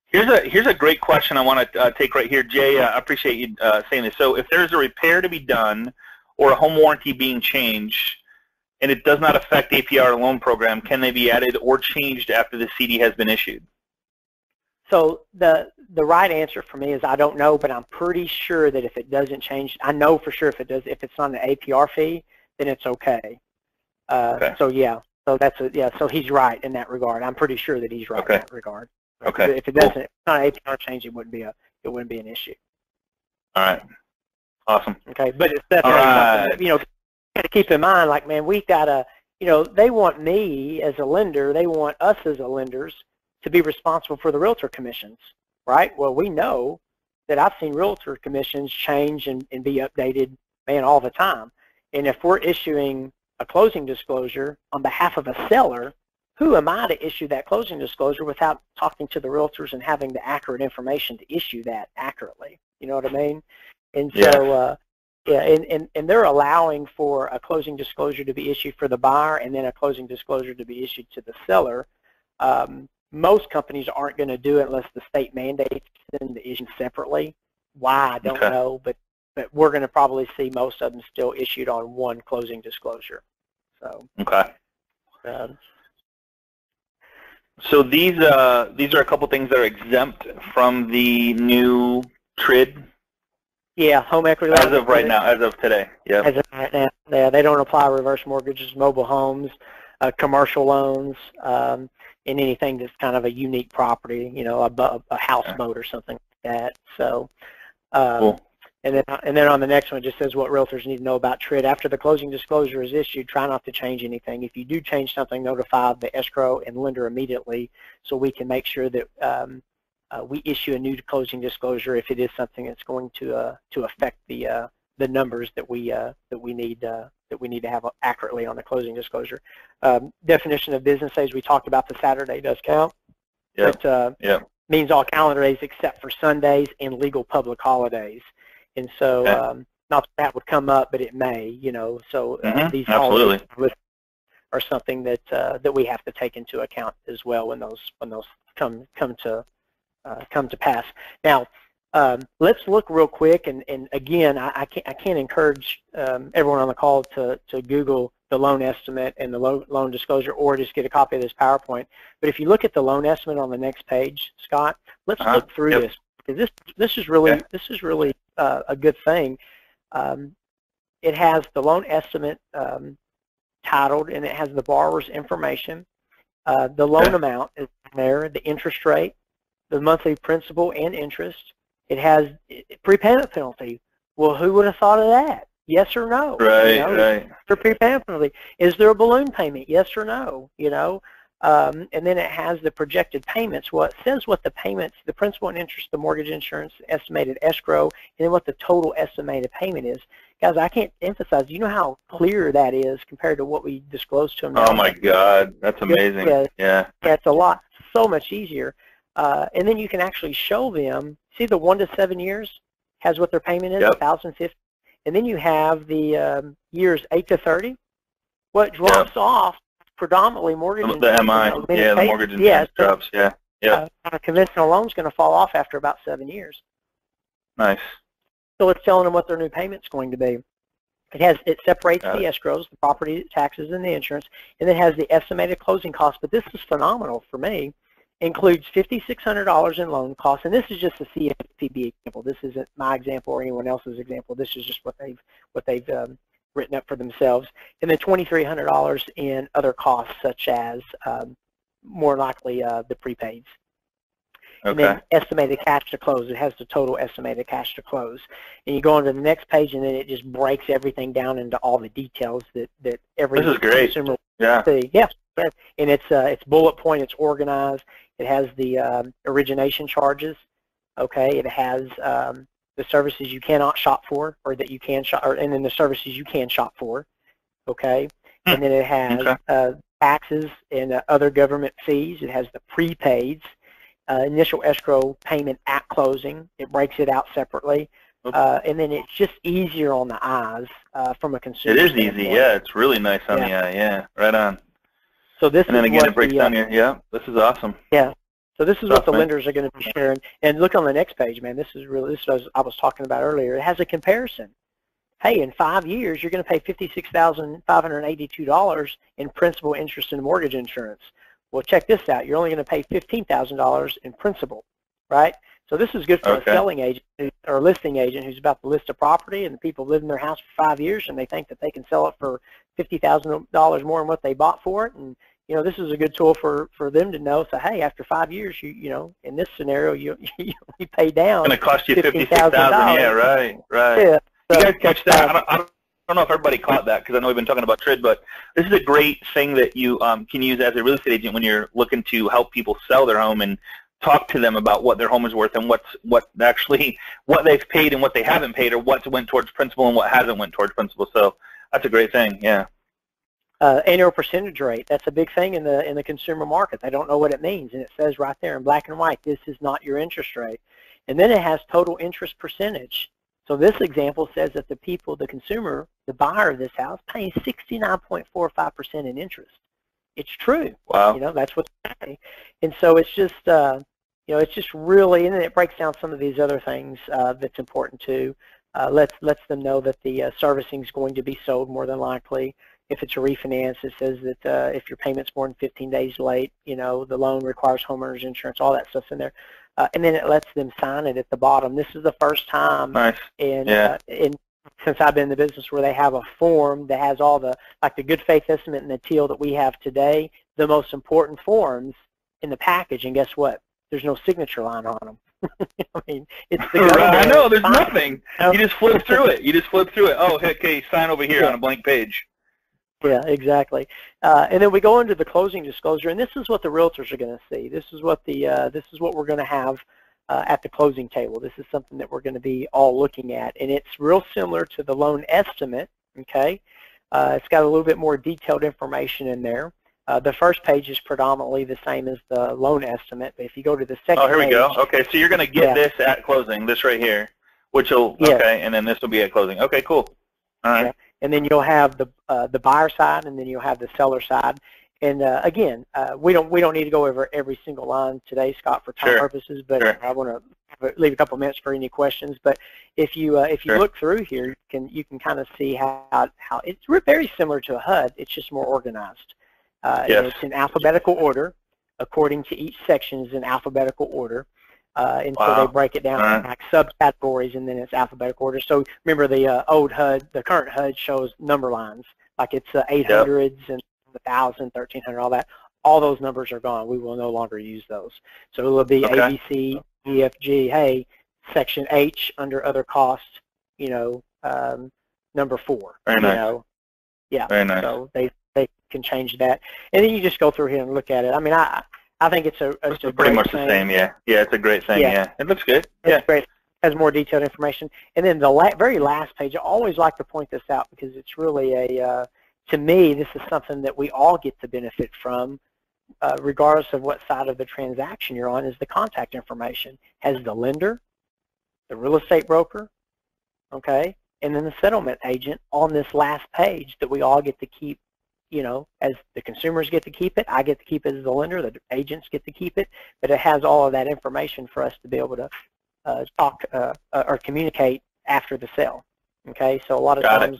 Here's a great question I want to take right here. Jay, I appreciate you saying this. So if there's a repair to be done or a home warranty being changed, and it does not affect APR loan program, can they be added or changed after the CD has been issued? So the right answer for me is I don't know, but I'm pretty sure that if it doesn't change, I know for sure if it's not an APR fee, then it's okay. So yeah, so so he's right in that regard. I'm pretty sure that he's right in that regard. Okay. If it doesn't, if it's not an APR change, it wouldn't be an issue. All right. Awesome. Okay, but it's definitely something, got to keep in mind, like, man, we've got to, they want me as a lender, they want us as a lenders to be responsible for the realtor commissions, right? Well, we know that I've seen realtor commissions change and be updated, man, all the time. And if we're issuing a closing disclosure on behalf of a seller, who am I to issue that closing disclosure without talking to the realtors and having the accurate information to issue that accurately? You know what I mean? And so, yeah, and they're allowing for a closing disclosure to be issued for the buyer and then a closing disclosure to be issued to the seller. Most companies aren't going to do it unless the state mandates them to issue separately. Why, I don't know, but we're going to probably see most of them still issued on one closing disclosure. So. Okay. So these are a couple things that are exempt from the new TRID. Yeah, home equity. As of right now, as of today. Yeah. As of right now, yeah, they don't apply reverse mortgages, mobile homes, commercial loans, and anything that's kind of a unique property. You know, a houseboat or something like that. So. Cool. And then on the next one, it just says what realtors need to know about TRID. After the closing disclosure is issued, try not to change anything. If you do change something, notify the escrow and lender immediately so we can make sure that we issue a new closing disclosure if it is something that's going to affect the numbers that we need to have accurately on the closing disclosure. Definition of business days, we talked about the Saturday does count. Yep. But means all calendar days except for Sundays and legal public holidays. And so, not that would come up, but it may, you know. So these holidays are something that that we have to take into account as well when those come to pass. Now, let's look real quick, and again, I can't encourage everyone on the call to Google the loan estimate and the loan disclosure, or just get a copy of this PowerPoint. But if you look at the loan estimate on the next page, Scott, let's look through this, because this is really a good thing. It has the loan estimate titled, and it has the borrower's information. The loan amount is there, the interest rate, the monthly principal and interest. It has prepayment penalty. Well, who would have thought of that? Yes or no? Right, you know, right. Is there prepayment penalty? Is there a balloon payment? Yes or no? You know, and then it has the projected payments. Well, it says what the payments, the principal and interest, the mortgage insurance, estimated escrow, and then what the total estimated payment is. Guys, I can't emphasize. You know how clear that is compared to what we disclosed to them now? Oh my God, that's amazing. Yeah. That's a lot, so much easier. And then you can actually show them. See, the 1 to 7 years has what their payment is, $1,050. And then you have the years 8 to 30. What drops off predominantly mortgage insurance. The MI, the mortgage insurance drops. Yeah. A conventional loan is going to fall off after about 7 years. Nice. So it's telling them what their new payment's going to be. It separates the escrows, the property taxes, and the insurance, and it has the estimated closing costs. But this is phenomenal for me. Includes $5,600 in loan costs, and this is just a CFPB example. This isn't my example or anyone else's example. This is just what they've written up for themselves. And then $2,300 in other costs, such as more likely the prepaids. And then estimated cash to close. It has the total estimated cash to close. And you go on to the next page, and then it just breaks everything down into all the details that every consumer will see. Yeah. And it's bullet point. It's organized. It has the origination charges. Okay. It has the services you cannot shop for, or that you can shop, and then the services you can shop for. Okay. And then it has taxes and other government fees. It has the prepaids. Initial escrow payment at closing. It breaks it out separately. And then it's just easier on the eyes from a consumer standpoint. It is easy, yeah. It's really nice on the eye, yeah. Right on. So this and then again, it breaks down here. This is awesome. Yeah. So this is what the lenders are going to be sharing. And look on the next page, man. This is what I was talking about earlier. It has a comparison. Hey, in 5 years, you're going to pay $56,582 in principal, interest, and mortgage insurance. Well, check this out. You're only going to pay $15,000 in principal, right? So this is good for a selling agent or a listing agent who's about to list a property, and the people live in their house for 5 years, and they think that they can sell it for $50,000 more than what they bought for it. And you know, this is a good tool for them to know. So hey, after 5 years, you know, in this scenario, you pay down. It's going to cost you $56,000. Yeah, right. Yeah. So, you guys catch that? I don't know if everybody caught that, because I know we've been talking about TRID, but this is a great thing that you can use as a real estate agent when you're looking to help people sell their home and talk to them about what their home is worth and what they've paid and what they haven't paid, or what's went towards principal and what hasn't went towards principal. So that's a great thing. Yeah. Annual percentage rate, that's a big thing in the consumer market. They don't know what it means, and it says right there in black and white, this is not your interest rate. And then it has total interest percentage. So this example says that the consumer, the buyer of this house, paying 69.45% in interest. It's true. Wow. That's what's happening. And so it's just, it's just really, and then it breaks down some of these other things that's important too. Lets them know that the servicing is going to be sold more than likely. If it's a refinance, it says that if your payment's more than 15 days late, the loan requires homeowners insurance, all that stuff's in there. And then it lets them sign it at the bottom. This is the first time since I've been in the business where they have a form that has all the, like the good faith estimate and the TIL that we have today, the most important forms in the package. And guess what? There's no signature line on them. I mean, it's the I know, there's nothing. You just flip through it. Oh, okay, sign over here on a blank page. Yeah, exactly. And then we go into the closing disclosure, and this is what the realtors are going to see. This is what we're going to have at the closing table. This is something that we're going to be all looking at, and it's real similar to the loan estimate. Okay, it's got a little bit more detailed information in there. The first page is predominantly the same as the loan estimate, but if you go to the second here we go. Okay, so you're going to get this at closing, this right here, which will, okay, and then this will be at closing. Okay, cool. All right. Yeah. And then you'll have the buyer side, and then you'll have the seller side. And again, we don't need to go over every single line today, Scott, for time purposes. But I want to leave a couple minutes for any questions. But if you look through here, you can kind of see how it's very similar to a HUD. It's just more organized. It's in alphabetical order, according to each section is in alphabetical order. And so they break it down in like subcategories, and then it's alphabetical order. So remember the old HUD, the current HUD shows number lines, like it's 800s and 1,000, 1,300, all that. All those numbers are gone. We will no longer use those. So it will be A, B, C, E, F, G. Hey, section H under other costs, number 4. Very nice. Yeah. Very nice. So they can change that, and then you just go through here and look at it. I mean, I think it's a pretty much the same, yeah. Yeah, it's a great thing, yeah. It looks good. It's great. It has more detailed information. And then the very last page, I always like to point this out because it's really to me, this is something that we all get to benefit from, regardless of what side of the transaction you're on, is the contact information. Has the lender, the real estate broker, okay, and then the settlement agent on this last page that we all get to keep. As the consumers get to keep it, I get to keep it as the lender, the agents get to keep it, but it has all of that information for us to be able to talk or communicate after the sale. Okay, so a lot of times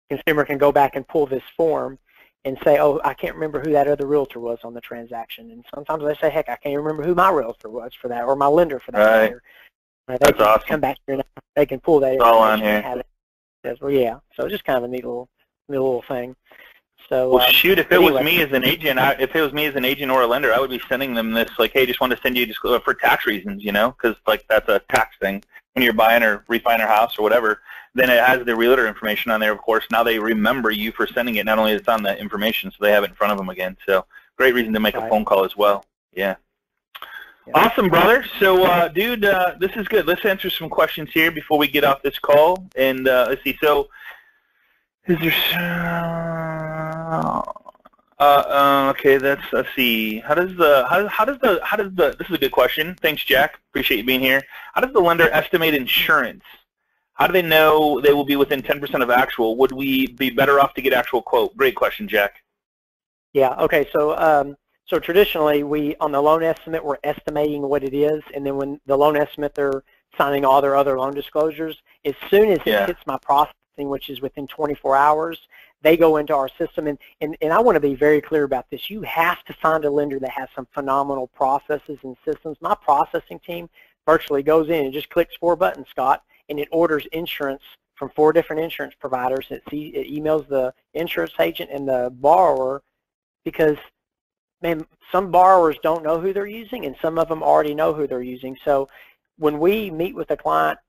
consumer can go back and pull this form and say, oh, I can't remember who that other realtor was on the transaction, and sometimes they say, heck, I can't remember who my realtor was for that, or my lender for that matter. They can awesome. Come back here and they can pull that information. All on here. And have it. Yeah, so it's just kind of a neat little thing. So, well, shoot, if it was me as an agent, or a lender, I would be sending them this, like, hey, just want to send you just for tax reasons, because like that's a tax thing when you're buying or refining a house or whatever. Then it has the realtor information on there, of course. Now they remember you for sending it. Not only is it on the information, so they have it in front of them again. So great reason to make a phone call as well. Yeah. Awesome, brother. So, dude, this is good. Let's answer some questions here before we get off this call. And let's see. So, is there? Okay. Let's see. How does the? This is a good question. Thanks, Jack. Appreciate you being here. How does the lender estimate insurance? How do they know they will be within 10% of actual? Would we be better off to get actual quote? Great question, Jack. Yeah. Okay. So. So traditionally, on the loan estimate, we're estimating what it is, and then when the loan estimate, they're signing all their other loan disclosures. As soon as it hits my processing, which is within 24 hours, they go into our system. And I want to be very clear about this. You have to find a lender that has some phenomenal processes and systems. My processing team virtually goes in and just clicks 4 buttons, Scott, and it orders insurance from 4 different insurance providers. It emails the insurance agent and the borrower, because some borrowers don't know who they're using, and some of them already know who they're using. So when we meet with a client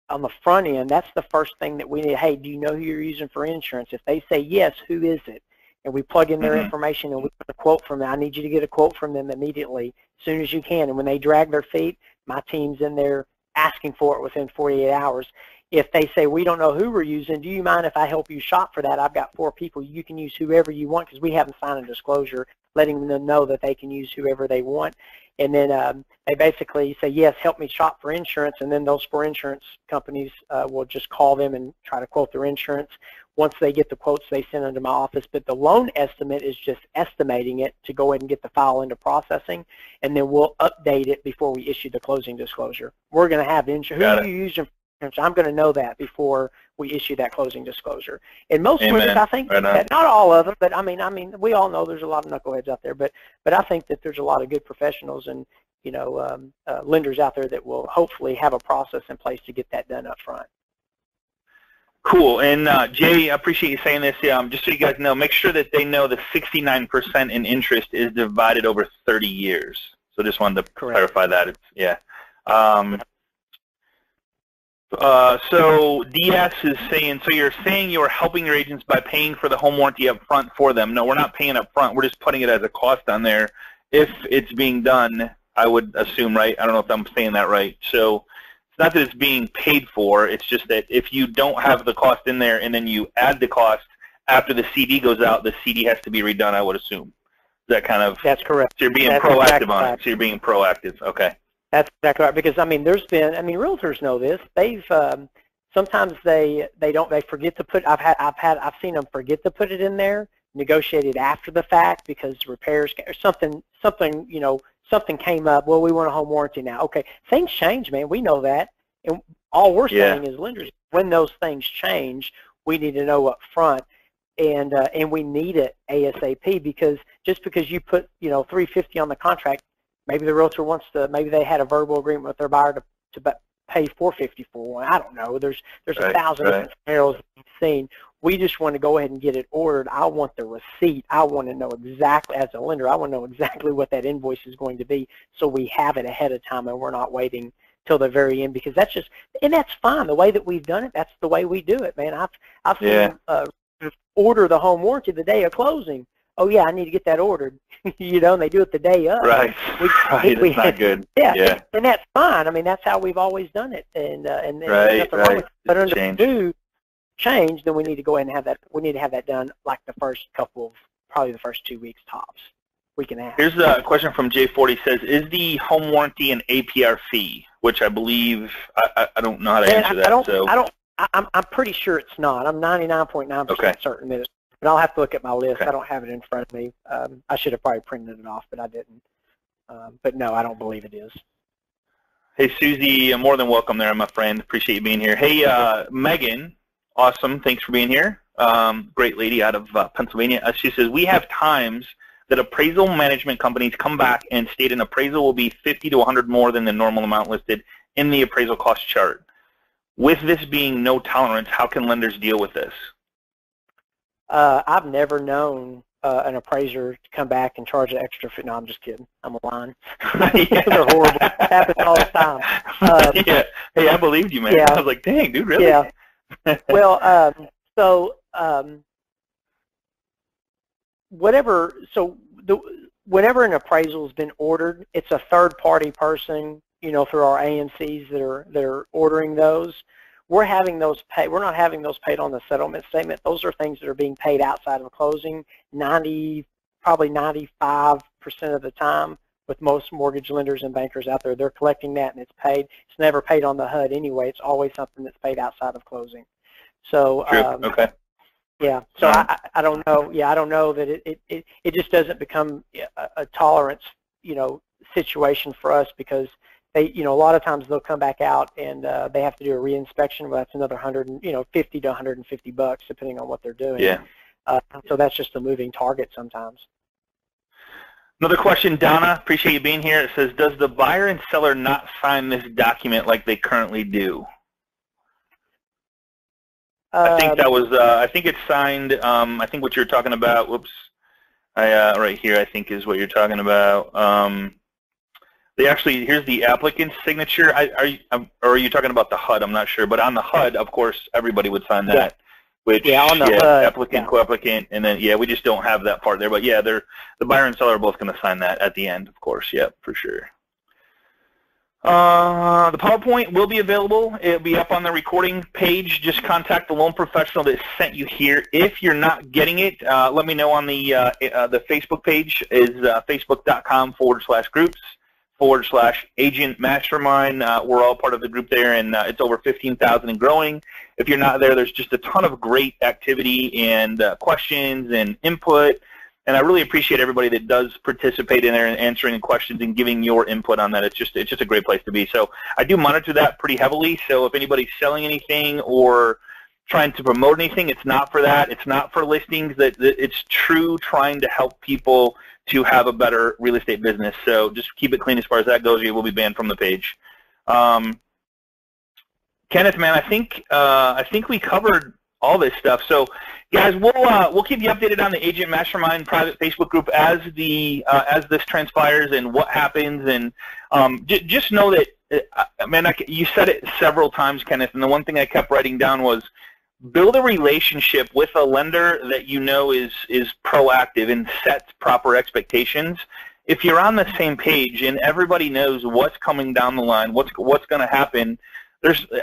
on the front end, that's the first thing that we need. Hey, do you know who you're using for insurance? If they say yes, who is it? And we plug in their information, and we get a quote from them. I need you to get a quote from them immediately, as soon as you can. And when they drag their feet, my team's in there asking for it within 48 hours. if they say, we don't know who we're using, do you mind if I help you shop for that? I've got 4 people. You can use whoever you want, because we haven't signed a disclosure letting them know that they can use whoever they want. And then they basically say, yes, help me shop for insurance, and then those 4 insurance companies will just call them and try to quote their insurance. Once they get the quotes, they send them to my office. But the loan estimate is just estimating it to go ahead and get the file into processing, and then we'll update it before we issue the closing disclosure. We're going to have insurance. Who are you using for insurance? I'm going to know that before we issue that closing disclosure. And most lenders, I think, that not all of them, but I mean, we all know there's a lot of knuckleheads out there, but I think that there's a lot of good professionals and lenders out there that will hopefully have a process in place to get that done up front. Cool. And Jay, I appreciate you saying this. Just so you guys know, make sure that they know the 69% in interest is divided over 30 years. So just wanted to clarify that. So DS is saying, so you're saying you're helping your agents by paying for the home warranty up front for them. No, we're not paying up front. We're just putting it as a cost on there. If it's being done, I would assume, right? I don't know if I'm saying that right. So it's not that it's being paid for. It's just that if you don't have the cost in there and then you add the cost after the CD goes out, the CD has to be redone, I would assume. Is that kind of? That's correct. So you're being proactive on it. So you're being proactive. Okay. That's exactly right. Because there's been, realtors know this. They've sometimes they forget to put. I've seen them forget to put it in there, negotiate it after the fact because repairs or something came up. Well, we want a home warranty now. Okay, things change, man. We know that, and all we're saying is lenders, when those things change, we need to know up front, and we need it ASAP, because just because you put $350 on the contract, maybe the realtor wants to. Maybe they had a verbal agreement with their buyer to pay $450 for one. I don't know. There's a thousand different scenarios we've seen. We just want to go ahead and get it ordered. I want the receipt. I want to know exactly, as a lender, I want to know exactly what that invoice is going to be, so we have it ahead of time and we're not waiting till the very end, because that's fine. The way that we've done it, that's the way we do it, man. I've seen order the home warranty the day of closing. Oh yeah, I need to get that ordered. And they do it the day of. Right. It's not good. Yeah. And that's fine. That's how we've always done it. And there's nothing wrong with it. But under the new change, then we need to go ahead and have that. We need to have that done like probably the first 2 weeks tops. We can ask. Here's a question from J40. Says, is the home warranty an APR fee? Which I believe I don't know how to answer that. I'm pretty sure it's not. I'm 99.9% certain that it's. But I'll have to look at my list. I don't have it in front of me. I should have probably printed it off, but I didn't. But no, I don't believe it is. Hey, Susie, you're more than welcome there, my friend. Appreciate you being here. Hey, Megan, awesome. Thanks for being here. Great lady out of Pennsylvania. She says, we have times that appraisal management companies come back and state an appraisal will be 50 to 100 more than the normal amount listed in the appraisal cost chart. With this being no tolerance, how can lenders deal with this? I've never known an appraiser to come back and charge an extra fee. No, I'm just kidding. I'm lying. Those are horrible. It happens all the time. Hey, I believed you, man. I was like, dang, dude, really? Yeah. Well, whenever an appraisal has been ordered, it's a third-party person, through our AMCs that are ordering those. We're having those paid. We're not having those paid on the settlement statement. Those are things that are being paid outside of closing. Probably 95% of the time, with most mortgage lenders and bankers out there, they're collecting that and it's paid. It's never paid on the HUD anyway. It's always something that's paid outside of closing. So okay. Yeah. So I don't know. Yeah, I don't know that it just doesn't become a tolerance situation for us, because they, a lot of times they'll come back out and they have to do a reinspection. Well, that's another $50 to $150 depending on what they're doing. Yeah. So that's just a moving target sometimes. Another question, Donna. Appreciate you being here. It says, does the buyer and seller not sign this document like they currently do? I think that was. I think it's signed. I think what you're talking about. Whoops. Right here, I think is what you're talking about. They actually, here's the applicant's signature. Or are you talking about the HUD? I'm not sure. But on the HUD, of course, everybody would sign that. Yeah. Which, on the HUD, applicant, co-applicant, and then, we just don't have that part there. But, the buyer and seller are both going to sign that at the end, of course. Yep, for sure. The PowerPoint will be available. It'll be up on the recording page. Just contact the loan professional that sent you here. If you're not getting it, let me know on the Facebook page is facebook.com/groups/agent mastermind. We're all part of the group there, and it's over 15,000 and growing. If you're not there, there's just a ton of great activity and questions and input. And I really appreciate everybody that does participate in there and answering questions and giving your input on that. It's just a great place to be. So I do monitor that pretty heavily. So if anybody's selling anything or trying to promote anything, it's not for that. It's not for listings. It's true trying to help people to have a better real estate business. So just keep it clean as far as that goes, or you will be banned from the page. Kenneth, man, I think we covered all this stuff. So, guys, we'll keep you updated on the Agent Mastermind private Facebook group as this transpires and what happens. And just know that, man, you said it several times, Kenneth. And the one thing I kept writing down was build a relationship with a lender that you know is proactive and sets proper expectations. If you're on the same page and everybody knows what's coming down the line, what's going to happen,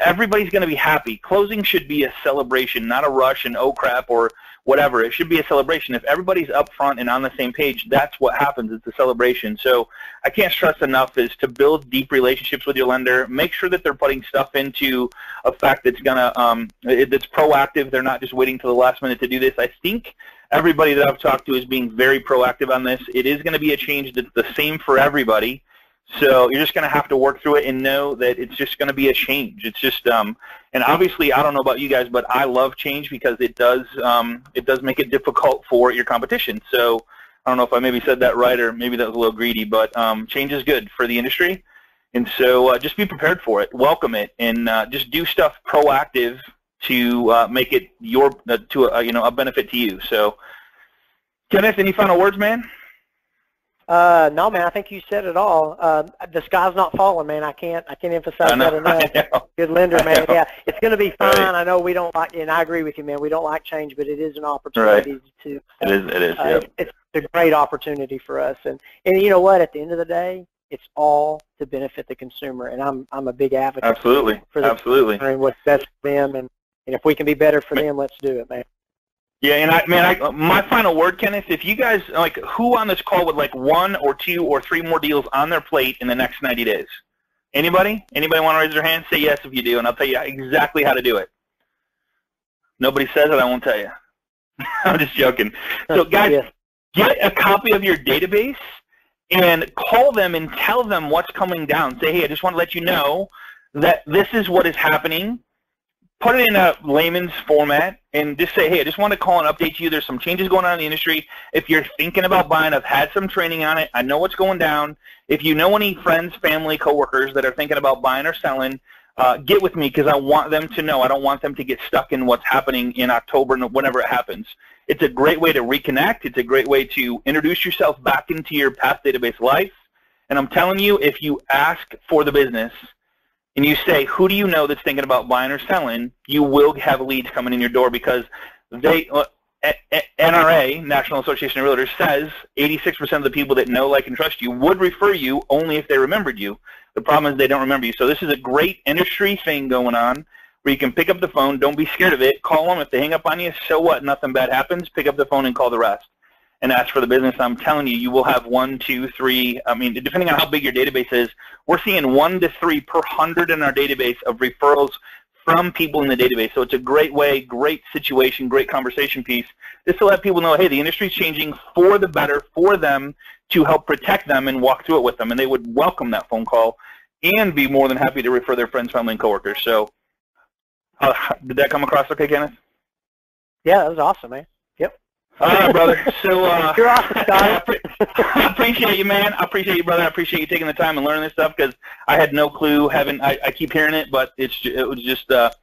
everybody's going to be happy. Closing should be a celebration, not a rush and oh crap or whatever. It should be a celebration. If everybody's upfront and on the same page, that's what happens. It's a celebration. So I can't stress enough is to build deep relationships with your lender. Make sure that they're putting stuff into effect that's that's proactive. They're not just waiting till the last minute to do this. I think everybody that I've talked to is being very proactive on this. It is going to be a change that's the same for everybody. So you're just going to have to work through it and know that it's just going to be a change. It's just, and obviously, I don't know about you guys, but I love change because it does make it difficult for your competition. So I don't know if I maybe said that right or maybe that was a little greedy, but change is good for the industry. And so just be prepared for it, welcome it, and just do stuff proactive to make it a benefit to you. So, Kenneth, any final words, man? No, man, I think you said it all. The sky's not falling, man. I can't emphasize that enough. Good lender, man. Yeah, it's going to be fine. Right. I know we don't like, and I agree with you, man. We don't like change, but it is an opportunity to. It is. Yeah. It's a great opportunity for us, and you know what? At the end of the day, it's all to benefit the consumer, and I'm a big advocate. Absolutely. And what's best for them, and if we can be better for them, let's do it, man. Yeah, and my final word, Kenneth, if you guys, who on this call would like 1 or 2 or 3 more deals on their plate in the next 90 days? Anybody? Anybody want to raise their hand? Say yes if you do, and I'll tell you exactly how to do it. Nobody says it, I won't tell you. I'm just joking. So, guys, get a copy of your database and call them and tell them what's coming down. Say, hey, I just want to let you know that this is what is happening. Put it in a layman's format and just say, hey, I just want to call and update you. There's some changes going on in the industry. If you're thinking about buying, I've had some training on it. I know what's going down. If you know any friends, family, coworkers that are thinking about buying or selling, get with me because I want them to know. I don't want them to get stuck in what's happening in October and whenever it happens. It's a great way to reconnect. It's a great way to introduce yourself back into your past database life. And I'm telling you, if you ask for the business, and you say, who do you know that's thinking about buying or selling, you will have leads coming in your door because NRA, National Association of Realtors, says 86% of the people that know, like, and trust you would refer you only if they remembered you. The problem is they don't remember you. So this is a great industry thing going on where you can pick up the phone. Don't be scared of it. Call them. If they hang up on you, so what? Nothing bad happens. Pick up the phone and call the rest. And ask for the business. I'm telling you, you will have 1, 2, 3. I mean, depending on how big your database is, we're seeing 1 to 3 per 100 in our database of referrals from people in the database. So it's a great way, great situation, great conversation piece, just to let people know, hey, the industry's changing for the better, for them to help protect them and walk through it with them. And they would welcome that phone call and be more than happy to refer their friends, family, and coworkers. So did that come across okay, Kenneth? Yeah, that was awesome, man. All right, brother. So you're awesome, Scott. I appreciate you, man. I appreciate you, brother. I appreciate you taking the time and learning this stuff because I had no clue. I keep hearing it, but it was just not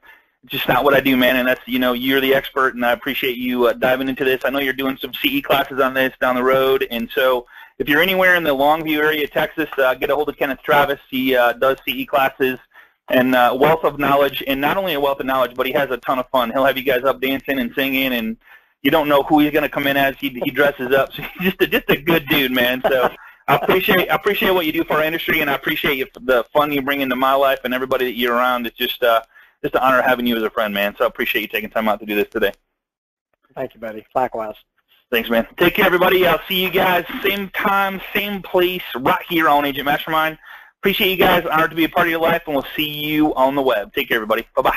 what I do, man. And that's you're the expert, and I appreciate you diving into this. I know you're doing some CE classes on this down the road, and so if you're anywhere in the Longview area, Texas, get a hold of Kenneth Travis. He does CE classes and wealth of knowledge, and not only a wealth of knowledge, but he has a ton of fun. He'll have you guys up dancing and singing and. You don't know who he's going to come in as. He dresses up. So he's just a good dude, man. So I appreciate what you do for our industry, and I appreciate the fun you bring into my life and everybody that you're around. It's just an honor having you as a friend, man. So I appreciate you taking time out to do this today. Thank you, buddy. Likewise. Thanks, man. Take care, everybody. I'll see you guys same time, same place, right here on Agent Mastermind. Appreciate you guys. Honored to be a part of your life, and we'll see you on the web. Take care, everybody. Bye-bye.